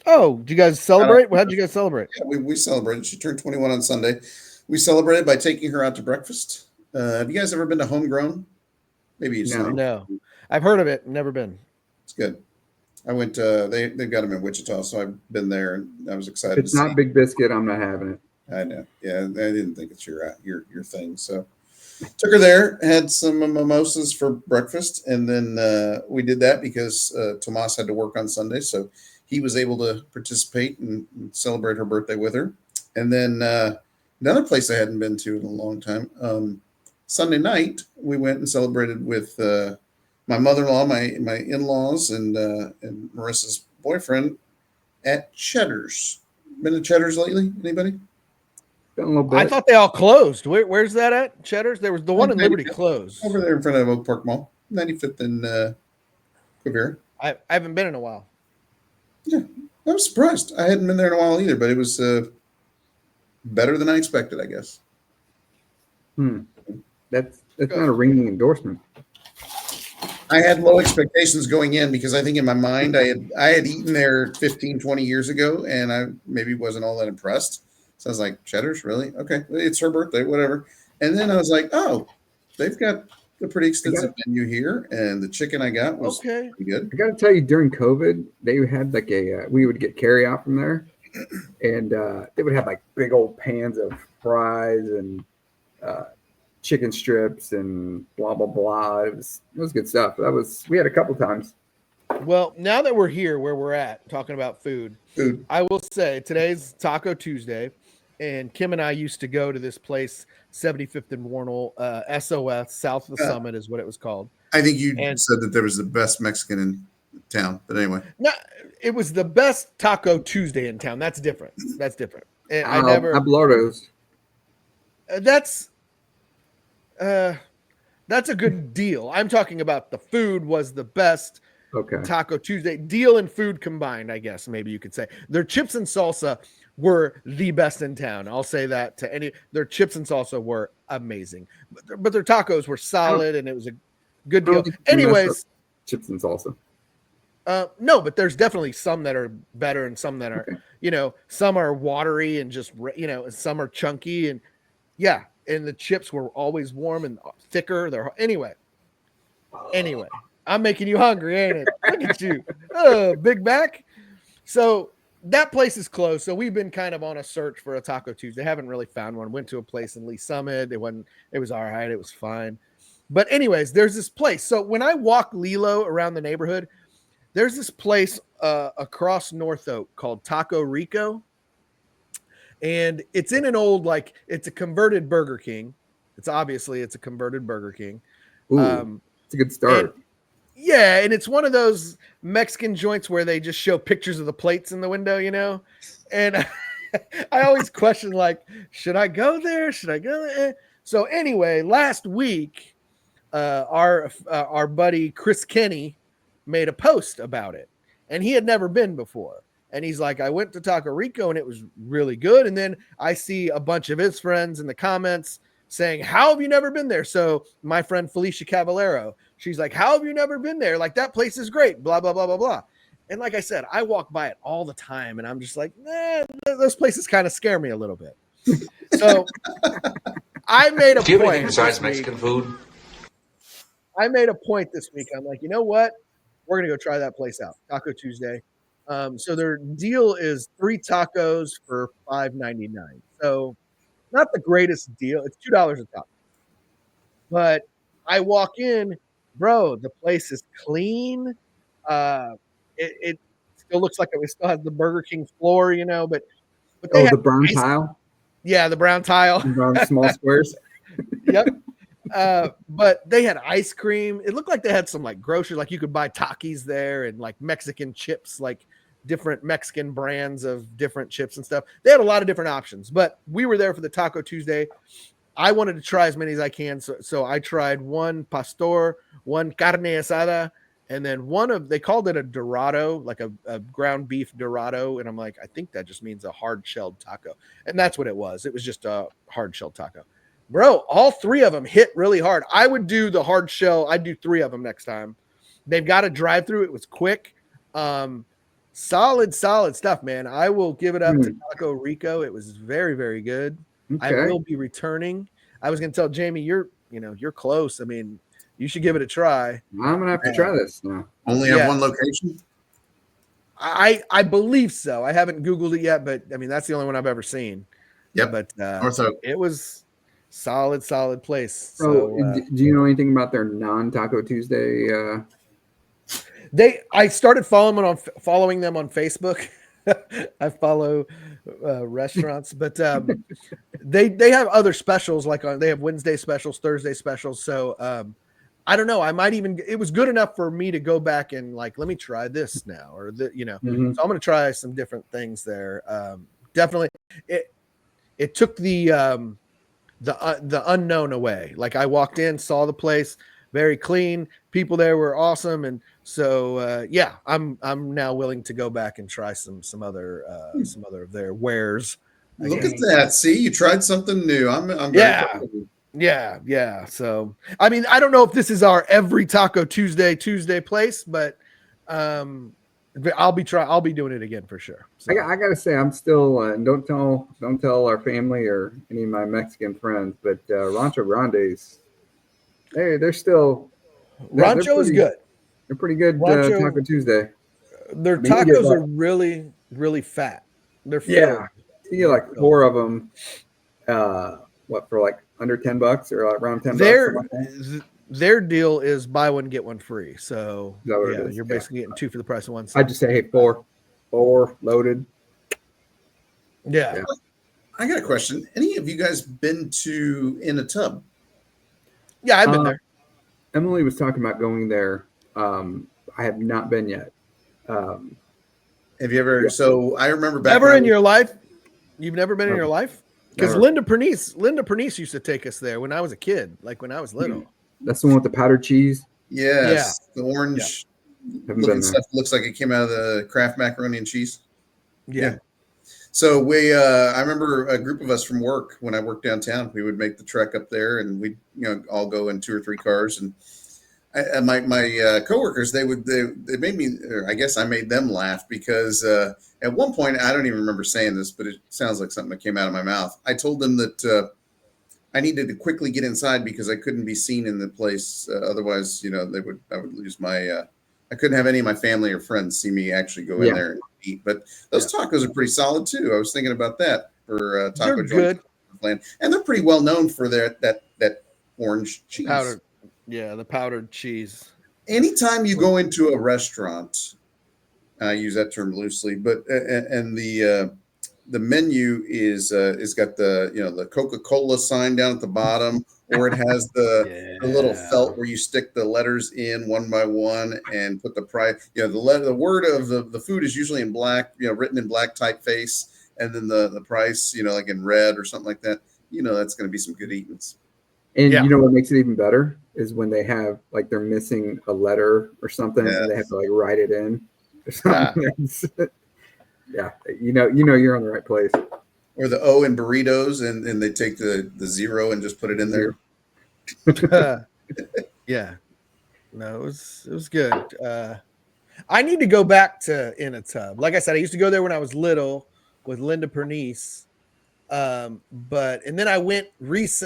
S3: Oh, did you guys celebrate? How did you guys celebrate?
S2: Yeah, we celebrated. She turned 21 on Sunday. We celebrated by taking her out to breakfast. Have you guys ever been to Homegrown? Maybe you
S3: No. I've heard of it. Never been.
S2: It's good. I went. They've got them in Wichita, so I've been there, and I was excited.
S1: If it's not Big Biscuit, I'm not having it.
S2: I know. Yeah, I didn't think it's your thing. So took her there, had some mimosas for breakfast, and then we did that because Tomas had to work on Sunday, so he was able to participate and celebrate her birthday with her. And then another place I hadn't been to in a long time. Sunday night, we went and celebrated with my mother-in-law, my in-laws, and Marissa's boyfriend at Cheddar's. Been to Cheddar's lately? Anybody?
S1: A little bit.
S3: I thought they all closed. Where's that at? Cheddar's? There was the one in Liberty closed.
S2: Over there in front of Oak Park Mall, 95th and Quivira.
S3: I haven't been in a while.
S2: Yeah, I was surprised. I hadn't been there in a while either, but it was better than I expected, I guess.
S1: That's not a ringing endorsement.
S2: I had low expectations going in because I think in my mind I had eaten there 15, 20 years ago, and I maybe wasn't all that impressed. So I was like, Cheddar's, really? Okay, it's her birthday, whatever. And then I was like, oh, they've got a pretty extensive menu here, and the chicken I got was pretty good.
S1: I got to tell you, during COVID, they had like we would get carry out from there, and they would have like big old pans of fries and chicken strips and blah blah blah. It was good stuff. We had a couple times.
S3: Well, now that we're here where we're at talking about food, I will say today's Taco Tuesday, and Kim and I used to go to this place, 75th and Warnell, SOS, South of the Summit is what it was called.
S2: I think you said that there was the best Mexican in town, but anyway.
S3: No, it was the best Taco Tuesday in town. That's different. And
S1: Hablados.
S3: That's a good deal. I'm talking about the food was the best. Taco Tuesday deal and food combined, I guess maybe you could say. Their chips and salsa were the best in town. I'll say that to their chips and salsa were amazing, but their tacos were solid and it was a good deal. Anyways,
S1: chips and salsa.
S3: No, but there's definitely some that are better and some that are, some are watery and just, some are chunky and and the chips were always warm and thicker. Anyway, I'm making you hungry, ain't it? Look at you. Big Mac. So that place is closed. So we've been kind of on a search for a Taco Tuesday. Haven't really found one. Went to a place in Lee Summit. It was all right. It was fine. But anyways, there's this place. So when I walk Lilo around the neighborhood, there's this place across North Oak called Taco Rico. And it's in an old, it's a converted Burger King. It's a converted Burger King.
S1: Ooh, it's a good start.
S3: And it's one of those Mexican joints where they just show pictures of the plates in the window, and I always question, should I go there? Should I go there? So anyway, last week, our buddy Chris Kenny made a post about it, and he had never been before. And he's like, I went to Taco Rico and it was really good. And then I see a bunch of his friends in the comments saying, how have you never been there? So my friend Felicia Cavallero, she's like, how have you never been there? Like, that place is great, blah, blah, blah, blah, blah. And like I said, I walk by it all the time and I'm just like, those places kind of scare me a little bit. So I made a point.
S5: Do you have anything besides Mexican food?
S3: I made a point this week. I'm like, you know what? We're going to go try that place out. Taco Tuesday. So their deal is 3 tacos for $5.99. So not the greatest deal. It's $2 a taco. But I walk in, bro, the place is clean. It still looks like it still has the Burger King floor, but they
S1: the brown tile?
S3: Yeah, the brown tile.
S1: Brown small squares.
S3: Yep. But they had ice cream. It looked like they had some groceries, you could buy Takis there and Mexican chips, different Mexican brands of different chips and stuff. They had a lot of different options, but we were there for the Taco Tuesday. I wanted to try as many as I can. So I tried one pastor, one carne asada, and then they called it a dorado, a ground beef dorado. And I'm like, I think that just means a hard shelled taco. And that's what it was. It was just a hard shelled taco. Bro, all 3 of them hit really hard. I would do the hard shell. I'd do 3 of them next time. They've got a drive through. It was quick. Solid stuff, man. I will give it up to Taco Rico. It was very, very good. Okay. I will be returning. I was going to tell Jamie, you're close. I mean, you should give it a try.
S1: I'm going to have to try this now.
S2: Only have one location?
S3: I believe so. I haven't Googled it yet, but I mean, that's the only one I've ever seen.
S2: Yep.
S3: But
S2: North Oak.
S3: it was solid place.
S1: So,
S3: So
S1: do you know anything about their non-Taco Tuesday?
S3: I started following them on Facebook. I follow restaurants, but they have other specials they have Wednesday specials, Thursday specials. So I don't know. I might even it was good enough for me to go back and let me try this now or
S1: Mhm.
S3: So I'm going to try some different things there. Definitely, it took the unknown away. Like I walked in, saw the place, very clean. People there were awesome, and so I'm now willing to go back and try some other of their wares.
S2: Look
S3: again.
S2: at that. See, you tried something new. I'm very proud of you.
S3: Yeah. So I mean, I don't know if this is our every Taco Tuesday place, but I'll be doing it again for sure. So.
S1: I gotta say, I'm still and don't tell our family or any of my Mexican friends, but Rancho Grande's they're still
S3: Rancho is good.
S1: They're pretty good.
S3: Rancho,
S1: Taco Tuesday.
S3: Their
S1: I mean, you get
S3: tacos are really really fat. They're filled.
S1: You get like 4 of them. For like under $10 or around $10?
S3: Their deal is buy one get one free. So you're basically getting 2 for the price of one.
S1: I just say, hey, 4 loaded.
S3: Yeah.
S2: I got a question. Any of you guys been to In a Tub?
S3: Yeah, I've been there.
S1: Emily was talking about going there. I have not been yet.
S2: Have you ever? Yeah. So I remember back.
S3: Ever in your life? You've never been in your life? Because Linda Pernice used to take us there when I was a kid, like when I was little.
S1: That's the one with the powdered cheese.
S2: Yes, the orange looking stuff looks like it came out of the Kraft macaroni and cheese.
S3: Yeah.
S2: So I remember a group of us from work when I worked downtown. We would make the trek up there, and we'd all go in 2 or 3 cars. And my coworkers, they made me, or I guess I made them laugh because at one point, I don't even remember saying this, but it sounds like something that came out of my mouth. I told them that I needed to quickly get inside because I couldn't be seen in the place. Otherwise, I would lose my. I couldn't have any of my family or friends see me actually go in there and eat. But those tacos are pretty solid too. I was thinking about that for taco joint. And they're pretty well known for that orange cheese.
S3: The powdered cheese.
S2: Anytime you go into a restaurant, I use that term loosely, but and the menu is got the Coca-Cola sign down at the bottom, or it has the little felt where you stick the letters in one by one and put the price. The word of the food is usually in black, written in black typeface, and then the price, like in red or something like that. That's going to be some good eatings.
S1: And you know what makes it even better is when they have they're missing a letter or something, and they have to write it in or something. Yeah, you're on the right place.
S2: Or the O in burritos, and they take the 0 and just put it in there.
S3: Yeah, no, it was good. I need to go back to In a Tub. Like I said, I used to go there when I was little with Linda Pernice. And then I went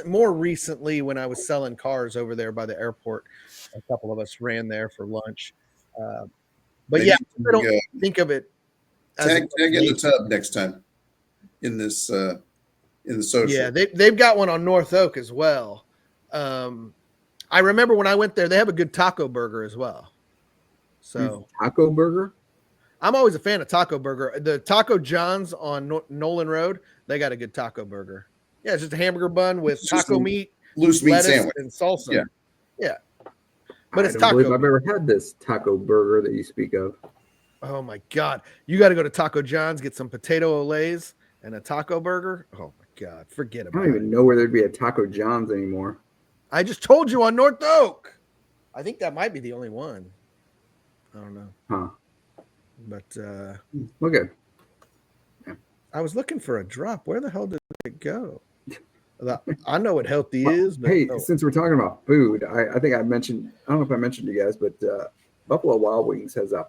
S3: more recently when I was selling cars over there by the airport. A couple of us ran there for lunch. But I don't think of it.
S2: Tag In the Tub next time in this in the social.
S3: Yeah, they've got one on North Oak as well. I remember when I went there, they have a good taco burger as well. So
S1: taco burger?
S3: I'm always a fan of taco burger. The Taco John's on Nolan Road, they got a good taco burger. Yeah, it's just a hamburger bun with taco meat,
S2: loose meat sandwich,
S3: and salsa. Yeah. But it's
S1: I don't
S3: taco.
S1: believe I've ever had this taco burger that you speak of.
S3: Oh my God. You got to go to Taco John's, get some potato olays and a taco burger. Oh my God. Forget about it.
S1: I don't even know where there'd be a Taco John's anymore.
S3: I just told you on North Oak. I think that might be the only one. I don't know.
S1: Huh.
S3: But
S1: okay.
S3: Yeah. I was looking for a drop. Where the hell did it go? I know what healthy is, but
S1: since we're talking about food, I think I don't know if I mentioned to you guys, but Buffalo Wild Wings has an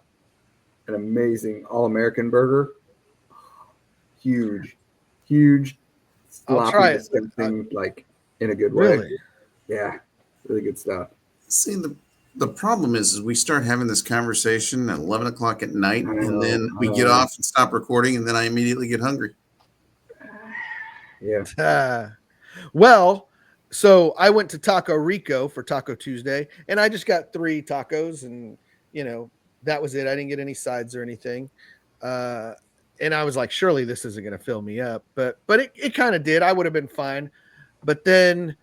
S1: amazing all-American burger. Huge, sloppy,
S3: I'll try it.
S1: disgusting, in a good way.
S3: Really?
S1: Yeah, really good stuff.
S2: See, the problem is we start having this conversation at 11 o'clock at night, and then we get off and stop recording, and then I immediately get hungry.
S1: Yeah.
S3: Well, so I went to Taco Rico for Taco Tuesday, and I just got 3 tacos, and that was it. I didn't get any sides or anything. And I was like, surely this isn't going to fill me up, but it kind of did. I would have been fine. But then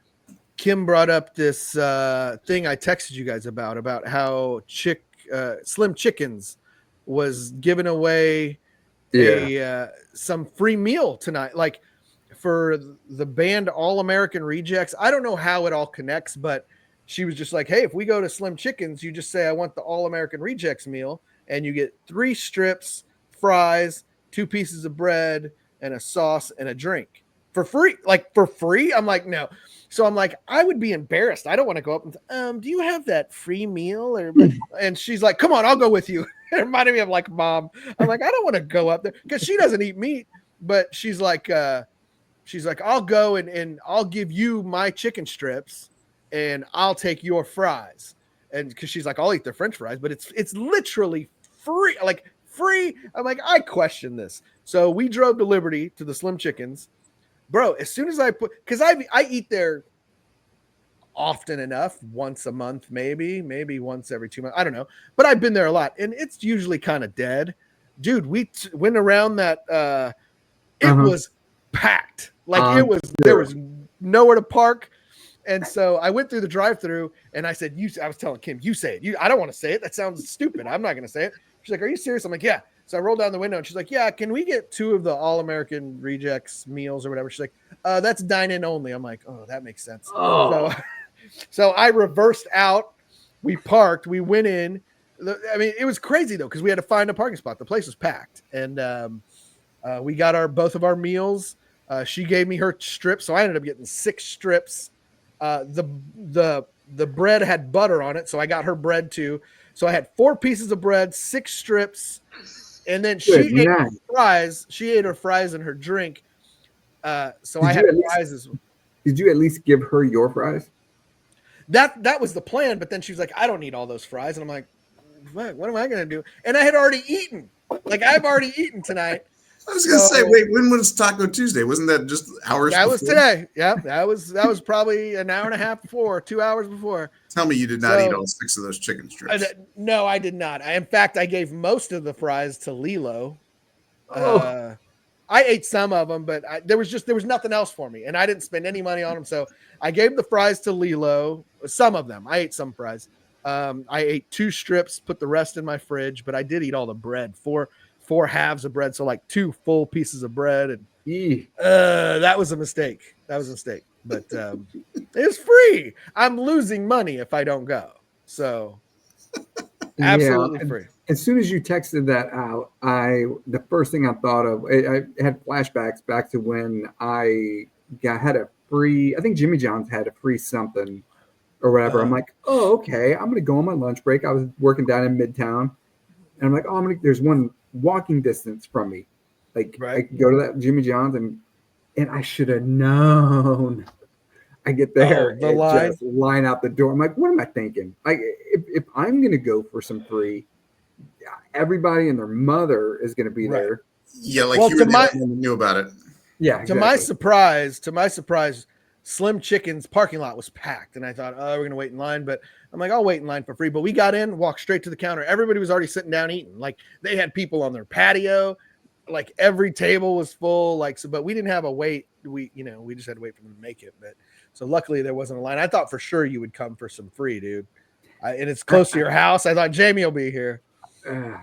S3: Kim brought up this thing I texted you guys about how Slim Chickens was giving away some free meal tonight, like for the band All American Rejects. I don't know how it all connects, but she was just like, hey, if we go to Slim Chickens, you just say I want the All American Rejects meal, and you get 3 strips, fries, 2 pieces of bread, and a sauce and a drink for free. Like for free? I'm like, no. So I'm like, I would be embarrassed. I don't want to go up and do you have that free meal? And she's like, come on, I'll go with you. It reminded me of like mom. I'm like, I don't want to go up there because she doesn't eat meat, but she's like, I'll go and I'll give you my chicken strips and I'll take your fries. And because she's like, I'll eat the French fries, but it's literally free, like free. I'm like, I question this. So we drove to Liberty to the Slim Chickens. Bro, as soon as because I eat there often enough, once a month, maybe once every 2 months. I don't know, but I've been there a lot, and it's usually kind of dead. Dude, we went around that. It was packed. Like there was nowhere to park, and so I went through the drive-through, and I said, I was telling Kim, you say it. I don't want to say it. That sounds stupid. I'm not going to say it. She's like, are you serious? I'm like, yeah. So I rolled down the window and she's like, yeah, can we get 2 of the All-American Rejects meals or whatever? She's like, that's dine-in only. I'm like, oh, that makes sense.
S1: Oh.
S3: So I reversed out. We parked. We went in. I mean, it was crazy, though, because we had to find a parking spot. The place was packed. And we got both of our meals. She gave me her strips, so I ended up getting 6 strips. The bread had butter on it, so I got her bread, too. So I had 4 pieces of bread, 6 strips. And then she ate her fries. She ate her fries and her drink. So I had fries as well.
S1: Did you at least give her your fries?
S3: That was the plan. But then she was like, I don't need all those fries. And I'm like, what am I going to do? And I had already eaten. Like, I've already eaten tonight.
S2: I was going to say, wait, when was Taco Tuesday? Wasn't that just hours
S3: That
S2: before?
S3: was today. Yeah, that was probably an hour and a half before, 2 hours before.
S2: Tell me you did not eat all 6 of those chicken strips.
S3: No, I did not. In fact, I gave most of the fries to Lilo.
S1: Oh.
S3: I ate some of them, but there was nothing else for me, and I didn't spend any money on them. So I gave the fries to Lilo. Some of them. I ate some fries. I ate 2 strips, put the rest in my fridge, but I did eat all the bread. 4 halves of bread, so like 2 full pieces of bread, and that was a mistake. But it's free. I'm losing money if I don't go. So absolutely free.
S1: As soon as you texted that out, the first thing I thought of, I had flashbacks back to when I had a free. I think Jimmy John's had a free something or whatever. I'm like, oh, okay. I'm gonna go on my lunch break. I was working down in Midtown, and I'm like, oh, there's one walking distance from me. Like I can go to that Jimmy John's, and I should have known. I get there and just line out the door. I'm like, what am I thinking? Like, if I'm gonna go for some free, everybody and their mother is gonna be there.
S2: Yeah, like you were the only one who knew about it.
S1: Yeah. Exactly.
S3: To my surprise, Slim Chicken's parking lot was packed, and I thought, oh, we're gonna wait in line, but I'm like, I'll wait in line for free. But we got in, walked straight to the counter. Everybody was already sitting down eating. Like they had people on their patio. Like every table was full. Like so, but we didn't have a wait. We just had to wait for them to make it. But so luckily there wasn't a line. I thought for sure you would come for some free, dude. And it's close to your house. I thought Jamie will be here.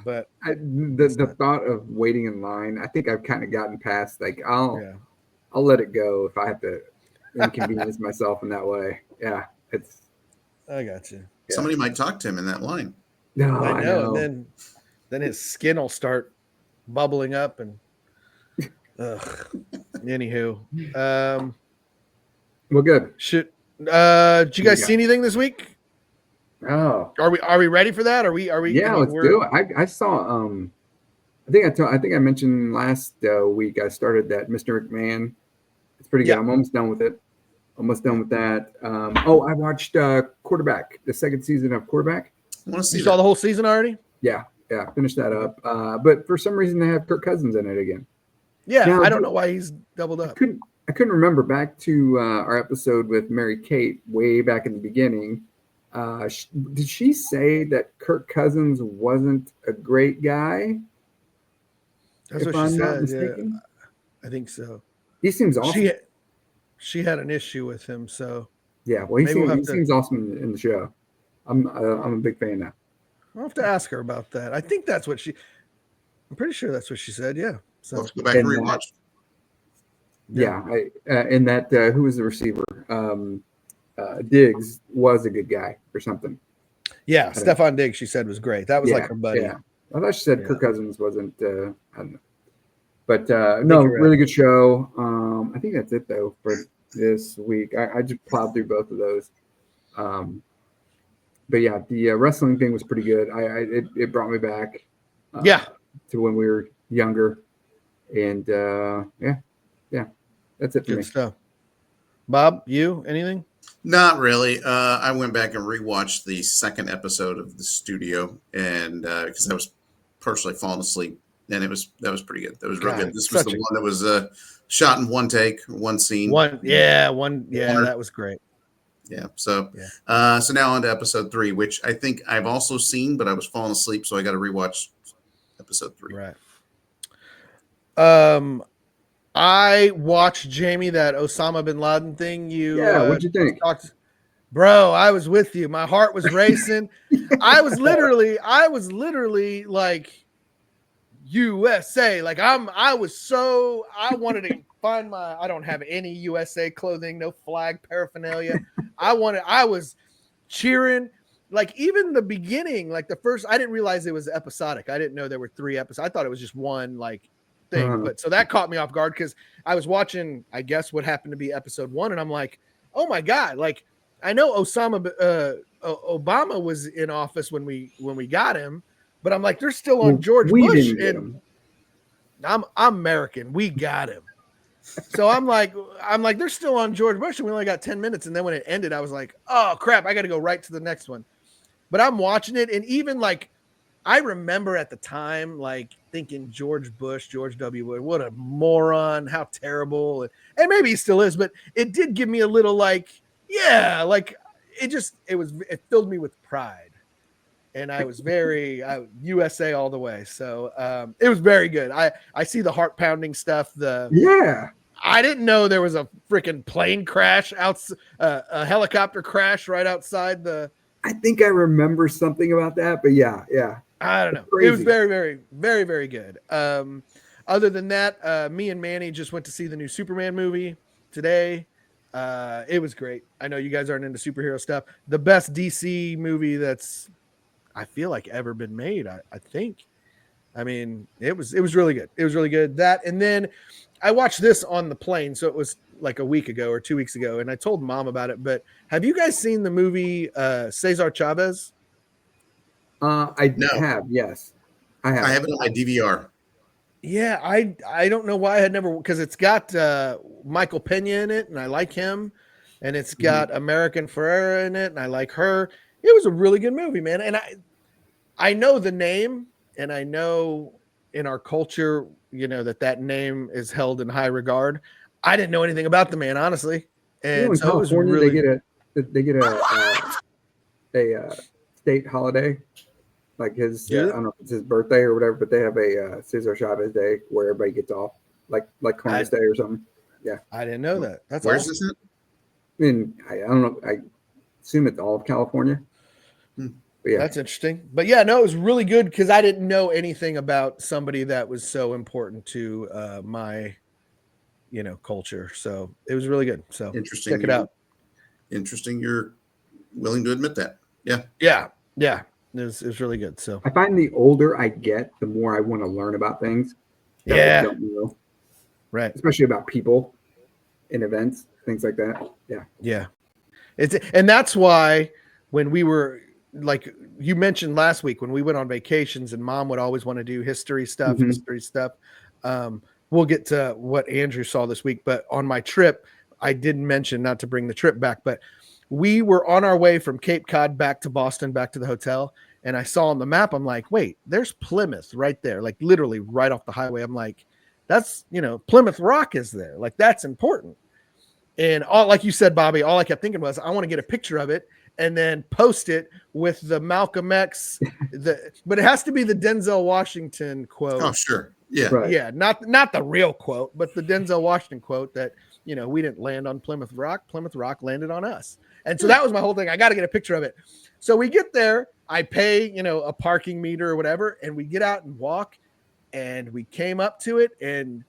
S3: But
S1: the thought of waiting in line, I think I've kind of gotten past. Like I'll let it go if I have to inconvenience myself in that way. Yeah,
S3: I got you.
S2: Somebody might talk to him in that line.
S1: No,
S3: I know. And then his skin will start bubbling up and anywho.
S1: Well, good.
S3: Did you guys see anything this week?
S1: Oh,
S3: are we ready for that? Are we?
S1: Yeah, let's do it. I saw. I think I mentioned last week I started that Mr. McMahon. It's pretty good. I'm almost done with it. Almost done with that. I watched Quarterback, the second season of Quarterback.
S3: You saw the whole season already?
S1: Yeah, finished that up. But for some reason they have Kirk Cousins in it again.
S3: Yeah, now, I don't know why he's doubled up.
S1: I couldn't remember back to our episode with Mary Kate way back in the beginning. Did she say that Kirk Cousins wasn't a great guy?
S3: That's
S1: if
S3: what
S1: I'm
S3: she
S1: not
S3: said.
S1: mistaken?
S3: Yeah, I think so.
S1: He seems awesome.
S3: She had an issue with him, so
S1: Yeah, well, he
S3: maybe
S1: seems awesome in the show. I'm a big fan now.
S3: I'll have to ask her about that. I think that's what I'm pretty sure that's what she said. Yeah. So
S2: Let's go back and rewatch.
S1: Yeah, and that who was the receiver? Diggs was a good guy or something.
S3: Yeah, Stephon Diggs, she said, was great. That was like her buddy.
S1: Yeah, I thought she said Kirk Cousins wasn't. I don't know, but
S3: no,
S1: really good show. I think that's it though for this week. I just plowed through both of those. But yeah, the wrestling thing was pretty good. It brought me back. To when we were younger, and that's it for me.
S3: Good stuff. Bob, you anything?
S2: Not really. I went back and rewatched the second episode of The Studio, and because I was partially falling asleep, and that was pretty good. That was real good. This was the one that was shot in one take, one scene.
S3: That was great.
S2: Yeah. So now on to episode 3, which I think I've also seen, but I was falling asleep, so I got to rewatch episode 3.
S3: Right. I watched, Jamie, that Osama bin Laden thing.
S1: What'd you think?
S3: Bro, I was with you. My heart was racing. I was literally like USA. Like I wanted to find I don't have any USA clothing, no flag paraphernalia. I was cheering. Like even the beginning, like the first, I didn't realize it was episodic. I didn't know there were 3 episodes. I thought it was just one thing. But so that caught me off guard because I was watching, I guess, what happened to be episode 1, and I'm like, oh my God, like I know Obama was in office when we got him, but I'm like, they're still on George Bush, and I'm American. We got him. So I'm like, they're still on George Bush, and we only got 10 minutes. And then when it ended, I was like, oh crap, I got to go right to the next one. But I'm watching it, and even like, I remember at the time, like thinking George W. Bush, what a moron, how terrible, and maybe he still is, but it did give me a little like, yeah, like it filled me with pride, and I was USA all the way. So it was very good. I see the heart pounding stuff. I didn't know there was a freaking plane crash a helicopter crash right outside the.
S1: I think I remember something about that, but yeah.
S3: I don't know. It was very, very, very, very good. Other than that, me and Manny just went to see the new Superman movie today. It was great. I know you guys aren't into superhero stuff. The best DC movie that's, I feel like, ever been made. I think. I mean, it was really good. It was really good. That, and then I watched this on the plane, so it was like a week ago or 2 weeks ago, and I told Mom about it. But have you guys seen the movie Cesar Chavez?
S1: I have, yes. I have
S2: it on my DVR.
S3: Yeah, I don't know why I had never, because it's got Michael Pena in it, and I like him, and it's got American Ferrera in it, and I like her. It was a really good movie, man. And I know the name, and I know in our culture, that name is held in high regard. I didn't know anything about the man, honestly. And so it was really,
S1: they get a state holiday. Like his, I don't know if it's his birthday or whatever, but they have a Cesar Chavez Day where everybody gets off, like Columbus Day or something. Yeah,
S3: I didn't know that. That's
S2: where's this at?
S1: I mean, I don't know. I assume it's all of California.
S3: But yeah, that's interesting. But yeah, no, it was really good because I didn't know anything about somebody that was so important to my, culture. So it was really good. So
S2: interesting.
S3: Check it out.
S2: Interesting. You're willing to admit that. Yeah.
S3: Yeah. Yeah. It was really good. So
S1: I find the older I get, the more I want to learn about things that I don't know.
S3: Right.
S1: Especially about people and events, things like that. Yeah.
S3: Yeah. And that's why when we were, like you mentioned last week, when we went on vacations and Mom would always want to do history stuff. We'll get to what Andrew saw this week, but on my trip, I didn't mention, not to bring the trip back, but we were on our way from Cape Cod back to Boston, back to the hotel. And I saw on the map, I'm like, wait, there's Plymouth right there. Like literally right off the highway. I'm like, That's, Plymouth Rock is there. Like, that's important. And like you said, Bobby, all I kept thinking was, I want to get a picture of it and then post it with the Malcolm X, but it has to be the Denzel Washington quote.
S2: Oh, sure. Yeah.
S1: Right.
S3: Yeah. Not the real quote, but the Denzel Washington quote that, we didn't land on Plymouth Rock. Plymouth Rock landed on us. And so that was my whole thing. I got to get a picture of it. So we get there, I pay, a parking meter or whatever, and we get out and walk, and we came up to it and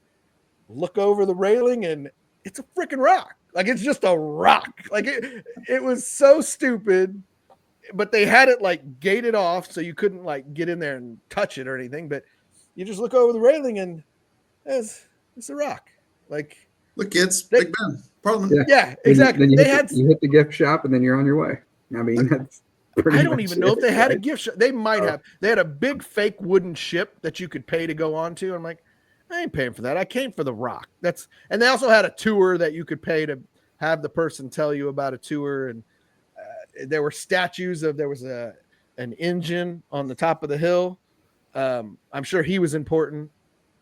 S3: look over the railing, and it's a freaking rock. Like, it's just a rock. Like, it was so stupid, but they had it like gated off so you couldn't like get in there and touch it or anything. But you just look over the railing and it's a rock. Like,
S2: look, kids, Big Ben, Parliament.
S3: Yeah, exactly.
S1: Then you hit the gift shop and then you're on your way. I mean, that's
S3: I don't even know if they had a gift shop. They might have. They had a big fake wooden ship that you could pay to go on to. I'm like, I ain't paying for that. I came for the rock. And they also had a tour that you could pay to have the person tell you about a tour. And there were statues there was an engine on the top of the hill. I'm sure he was important,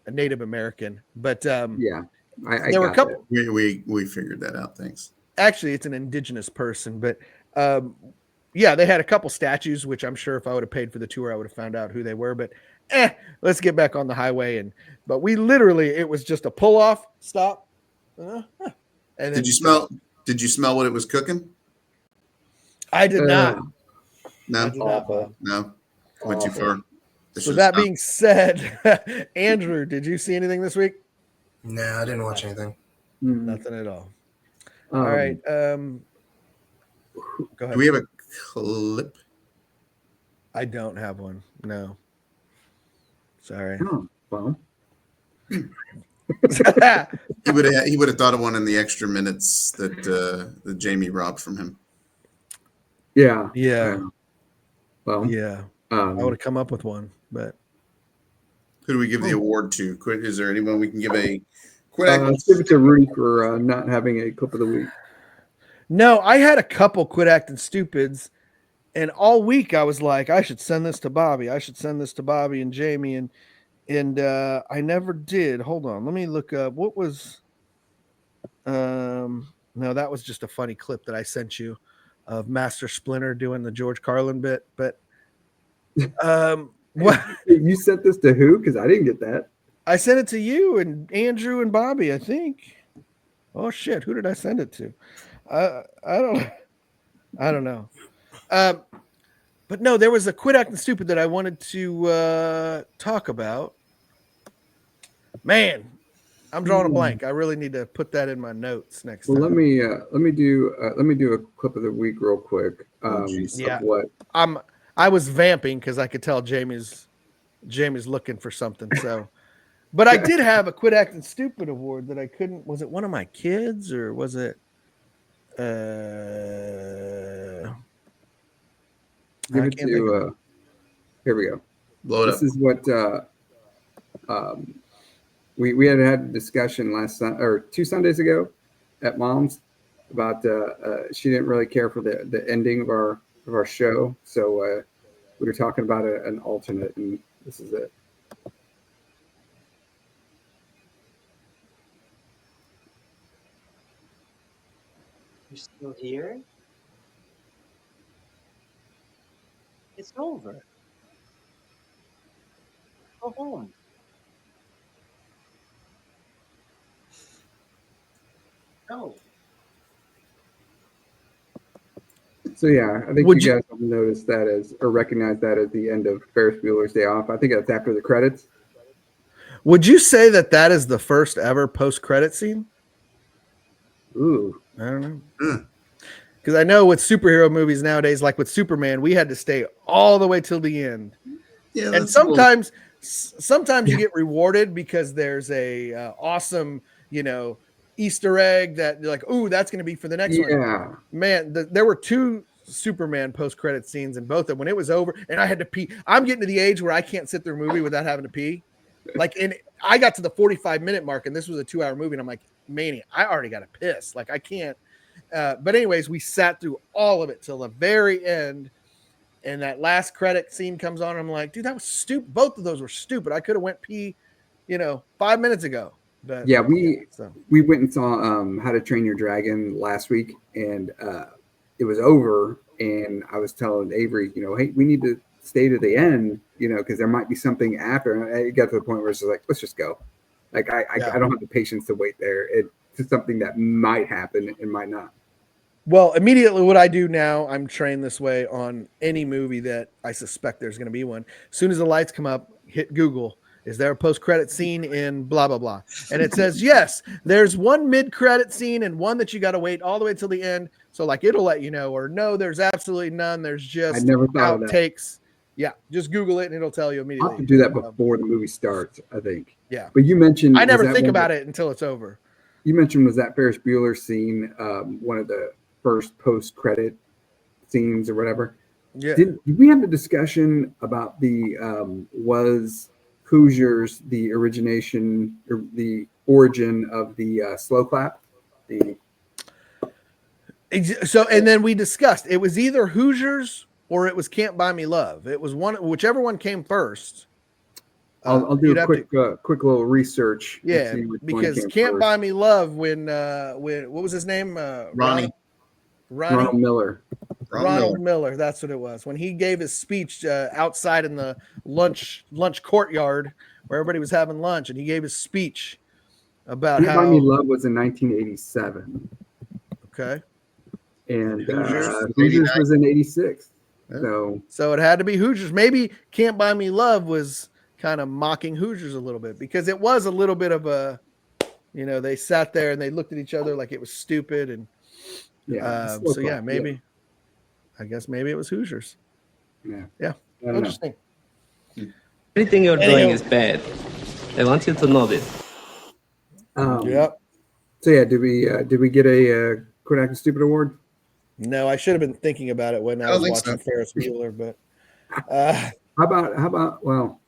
S3: a Native American, but
S1: yeah,
S3: there were a couple.
S2: We figured that out. Thanks.
S3: Actually, it's an indigenous person, but yeah, they had a couple statues, which I'm sure if I would have paid for the tour, I would have found out who they were. But let's get back on the highway. But we literally, it was just a pull off, stop. And
S2: did you smell what it was cooking?
S3: I did not.
S2: No.
S7: Awful.
S2: No. Went too far.
S3: So that being said, Andrew, did you see anything this week?
S4: No, I didn't watch anything.
S3: Nothing at all. All right. Go ahead.
S2: Do we have a clip?
S3: I don't have one. No. Sorry.
S1: Oh, well.
S2: He would have thought of one in the extra minutes that Jamie robbed from him.
S1: Yeah.
S3: Yeah.
S1: Well.
S3: Yeah. I would have come up with one, but
S2: who do we give the award to? Is there anyone we can give a
S1: let's give it to Rudy for not having a clip of the week.
S3: No, I had a couple quit acting stupids, and all week I was like, I should send this to Bobby. I should send this to Bobby and Jamie, and I never did. Hold on, let me look up what was. No, that was just a funny clip that I sent you of Master Splinter doing the George Carlin bit. But what
S1: you sent this to who? Because I didn't get that.
S3: I sent it to you and Andrew and Bobby, I think. Oh shit, who did I send it to? I don't know. But no, there was a quit acting stupid that I wanted to talk about. Man, I'm drawing a blank. I really need to put that in my notes next time.
S1: Let me do a clip of the week real quick.
S3: Yeah.
S1: What
S3: I was vamping because I could tell Jamie's looking for something. So, but I did have a quit acting stupid award that I couldn't. Was it one of my kids or was it?
S1: Give it to. Here we go.
S2: Blow it up.
S1: This is what we had a discussion last or 2 Sundays ago at Mom's about she didn't really care for the ending of our show, so we were talking about an alternate, and this is it.
S6: You're still here? It's over. Go home. Go.
S1: So yeah, I think you guys have noticed that or recognized that as the end of Ferris Bueller's Day Off. I think that's after the credits.
S3: Would you say that is the first ever post-credit scene?
S1: Ooh,
S3: I don't know. Because I know with superhero movies nowadays, like with Superman, we had to stay all the way till the end.
S2: Yeah,
S3: and sometimes you get rewarded because there's a awesome, Easter egg that you're like, ooh, that's going to be for the next one.
S1: Yeah,
S3: Man, there were 2 Superman post-credit scenes, and both of them, when it was over, and I had to pee. I'm getting to the age where I can't sit through a movie without having to pee. And I got to the 45-minute mark, and this was a 2-hour movie, and I'm like, mania, I already got to piss. Like, I can't. But anyways, we sat through all of it till the very end, and that last credit scene comes on. And I'm like, dude, that was stupid. Both of those were stupid. I could have went pee 5 minutes ago. But
S1: Yeah, we
S3: so
S1: went and saw How to Train Your Dragon last week, and it was over. And I was telling Avery, hey, we need to stay to the end, because there might be something after. And it got to the point where it's just like, let's just go. Like I don't have the patience to wait there. It's something that might happen and might not.
S3: Well, immediately what I do now, I'm trained this way on any movie that I suspect there's going to be one. As soon as the lights come up, hit Google. Is there a post-credit scene in blah, blah, blah? And it says, yes, there's one mid-credit scene and one that you got to wait all the way till the end. So like, it'll let you know, or no, there's absolutely none. There's just
S1: I never thought of that.
S3: outtakes. Yeah. Just Google it and it'll tell you immediately.
S1: I'll have to do that before the movie starts, I think.
S3: Yeah.
S1: But you mentioned,
S3: I never think about it until it's over.
S1: You mentioned, was that Ferris Bueller scene one of the first post-credit scenes or whatever?
S3: Yeah.
S1: Did we have the discussion about was Hoosiers the origination or the origin of the slow clap?
S3: So, and then we discussed it was either Hoosiers or it was Can't Buy Me Love. It was whichever one came first.
S1: I'll do a quick little research.
S3: Yeah, because Can't Buy Me Love when what was his name?
S2: Ronnie
S1: Ronald Miller.
S3: Ronald Miller, that's what it was. When he gave his speech outside in the lunch courtyard where everybody was having lunch, and he gave his speech about
S1: Can't Buy Me Love was in 1987.
S3: Okay.
S1: And Hoosiers was in 86.
S3: Yeah. So it had to be Hoosiers. Maybe Can't Buy Me Love was kind of mocking Hoosiers a little bit, because it was a little bit of a, they sat there and they looked at each other like it was stupid. And maybe, yeah. I guess maybe it was Hoosiers. Yeah. Interesting.
S8: Everything you're doing is bad. I want you to know this.
S3: Yep.
S1: So yeah, did we get a Quit Acting Stupid award?
S3: No, I should have been thinking about it when I was watching Ferris Bueller, but
S1: how about well,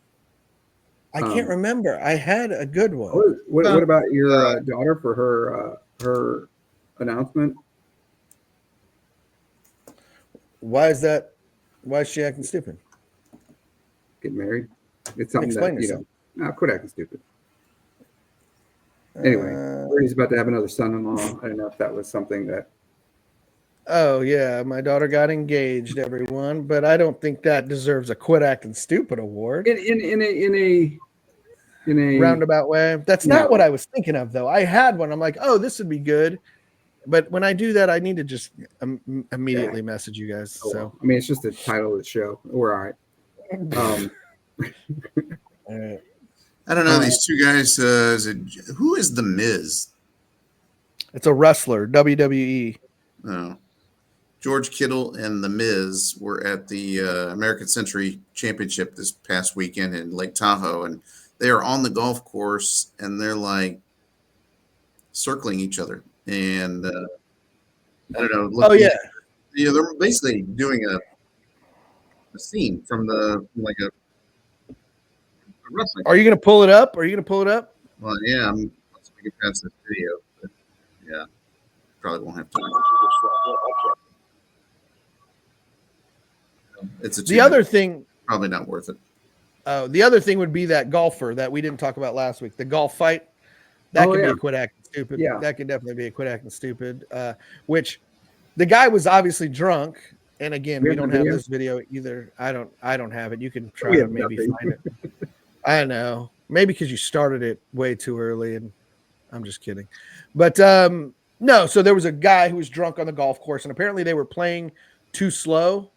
S3: I can't remember. I had a good one.
S1: What about your daughter for her announcement?
S3: Why is that? Why is she acting stupid?
S1: Get married. It's something
S3: Explain
S1: that
S3: yourself.
S1: Quit acting stupid. Anyway, Rudy's about to have another son-in-law. I don't know if that was something that.
S3: Oh yeah, my daughter got engaged, everyone, but I don't think that deserves a Quit Acting Stupid award.
S1: In a
S3: roundabout way. That's not what I was thinking of, though. I had one. I'm like, oh, this would be good. But when I do that, I need to just immediately message you guys. So
S1: I mean, it's just the title of the show. We're all right.
S3: All right.
S2: I don't know these two guys. Who is the Miz?
S3: It's a wrestler, WWE.
S2: Oh. George Kittle and the Miz were at the American Century Championship this past weekend in Lake Tahoe, and they are on the golf course and they're like circling each other. And I don't know. They're basically doing a scene from a wrestling.
S3: Are you going to pull it up?
S2: Well, yeah, I'm get past this video, but yeah, probably won't have time. It's
S3: the other thing.
S2: Probably not worth it.
S3: The other thing would be that golfer that we didn't talk about last week, the golf fight. That could be a Quit Acting Stupid.
S1: Yeah.
S3: That could definitely be a Quit Acting Stupid. Which the guy was obviously drunk. And again, we don't have this video either. I don't have it. You can try to maybe find it. I know. Maybe because you started it way too early, and I'm just kidding. But no, so there was a guy who was drunk on the golf course, and apparently they were playing too slow.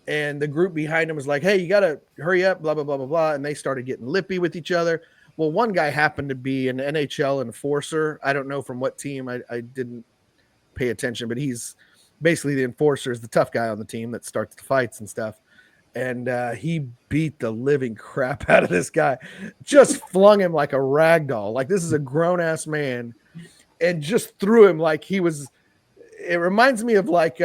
S3: And the group behind him was like, hey, you got to hurry up, blah, blah, blah, blah, blah. And they started getting lippy with each other. Well, one guy happened to be an NHL enforcer. I don't know from what team. I didn't pay attention, but he's basically the enforcer, is the tough guy on the team that starts the fights and stuff. And he beat the living crap out of this guy. Just flung him like a rag doll. Like, this is a grown-ass man. And just threw him like he was – it reminds me of like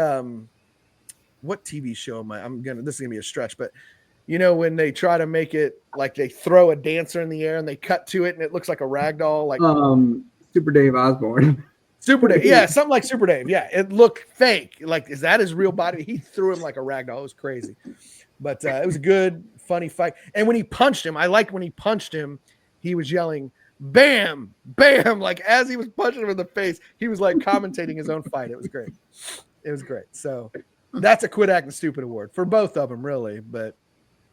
S3: what TV show am I? This is gonna be a stretch, but you know when they try to make it like they throw a dancer in the air and they cut to it and it looks like a rag doll, like
S1: Super Dave Osborne.
S3: Super Dave, yeah, something like Super Dave. Yeah, it looked fake. Like, is that his real body? He threw him like a rag doll. It was crazy, but it was a good, funny fight. And when he punched him, I liked when he punched him. he was yelling, "Bam, bam!" Like as he was punching him in the face, he was like commentating his own fight. It was great. It was great. So that's a Quit Acting Stupid award for both of them, really. But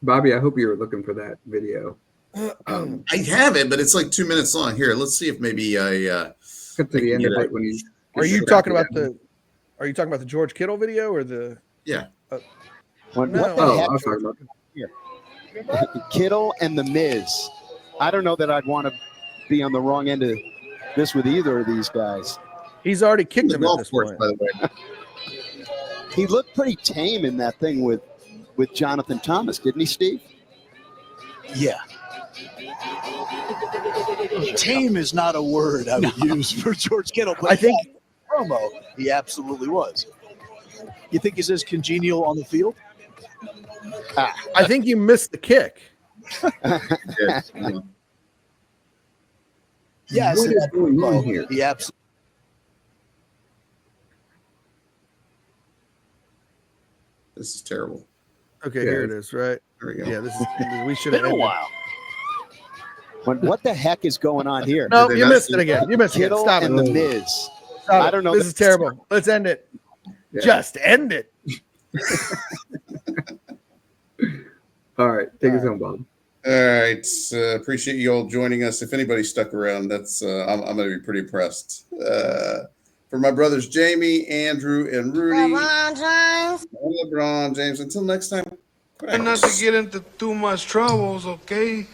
S1: Bobby, I hope you were looking for that video.
S2: I have it, but it's like 2 minutes long. Here, let's see if maybe I
S1: Cut to the end of it when he's.
S3: are you talking about the George Kittle video or the?
S2: Yeah.
S9: What
S3: No.
S9: the
S1: Oh,
S9: heck?
S1: I was talking about.
S9: Kittle and the Miz. I don't know that I'd want to be on the wrong end of this with either of these guys.
S3: He's already kicked
S2: The
S3: him at
S2: golf
S3: this
S2: course,
S3: point.
S2: by the way.
S9: He looked pretty tame in that thing with Jonathan Thomas, didn't he, Steve?
S10: Yeah. Tame is not a word I would use for George Kittle, but
S3: I think
S10: promo, he absolutely was. You think he's as congenial on the field?
S3: I think you missed the kick.
S2: Yes.
S10: Yes.
S1: What is going on here?
S10: He absolutely.
S2: This is terrible.
S3: Okay,
S1: Yeah.
S3: here it is. Right.
S2: There we go.
S3: Yeah, this is. We should have
S10: Been a
S3: ended.
S10: while.
S9: What the heck is going on here?
S3: No,
S2: Did they
S3: you
S2: mess
S3: missed it again. You missed it.
S9: Kittle
S3: Stop
S9: and
S3: it.
S9: the Miz.
S3: Stop
S9: I
S3: it.
S9: don't know.
S3: This is terrible. Let's end it.
S1: Yeah.
S3: Just end it.
S1: All right, take us home, Bob.
S2: All right. Appreciate you all joining us. If anybody stuck around, that's I'm going to be pretty impressed. For my brothers Jamie, Andrew, and Rudy, and LeBron James. Until next time.
S11: Try not to get into too much troubles, okay?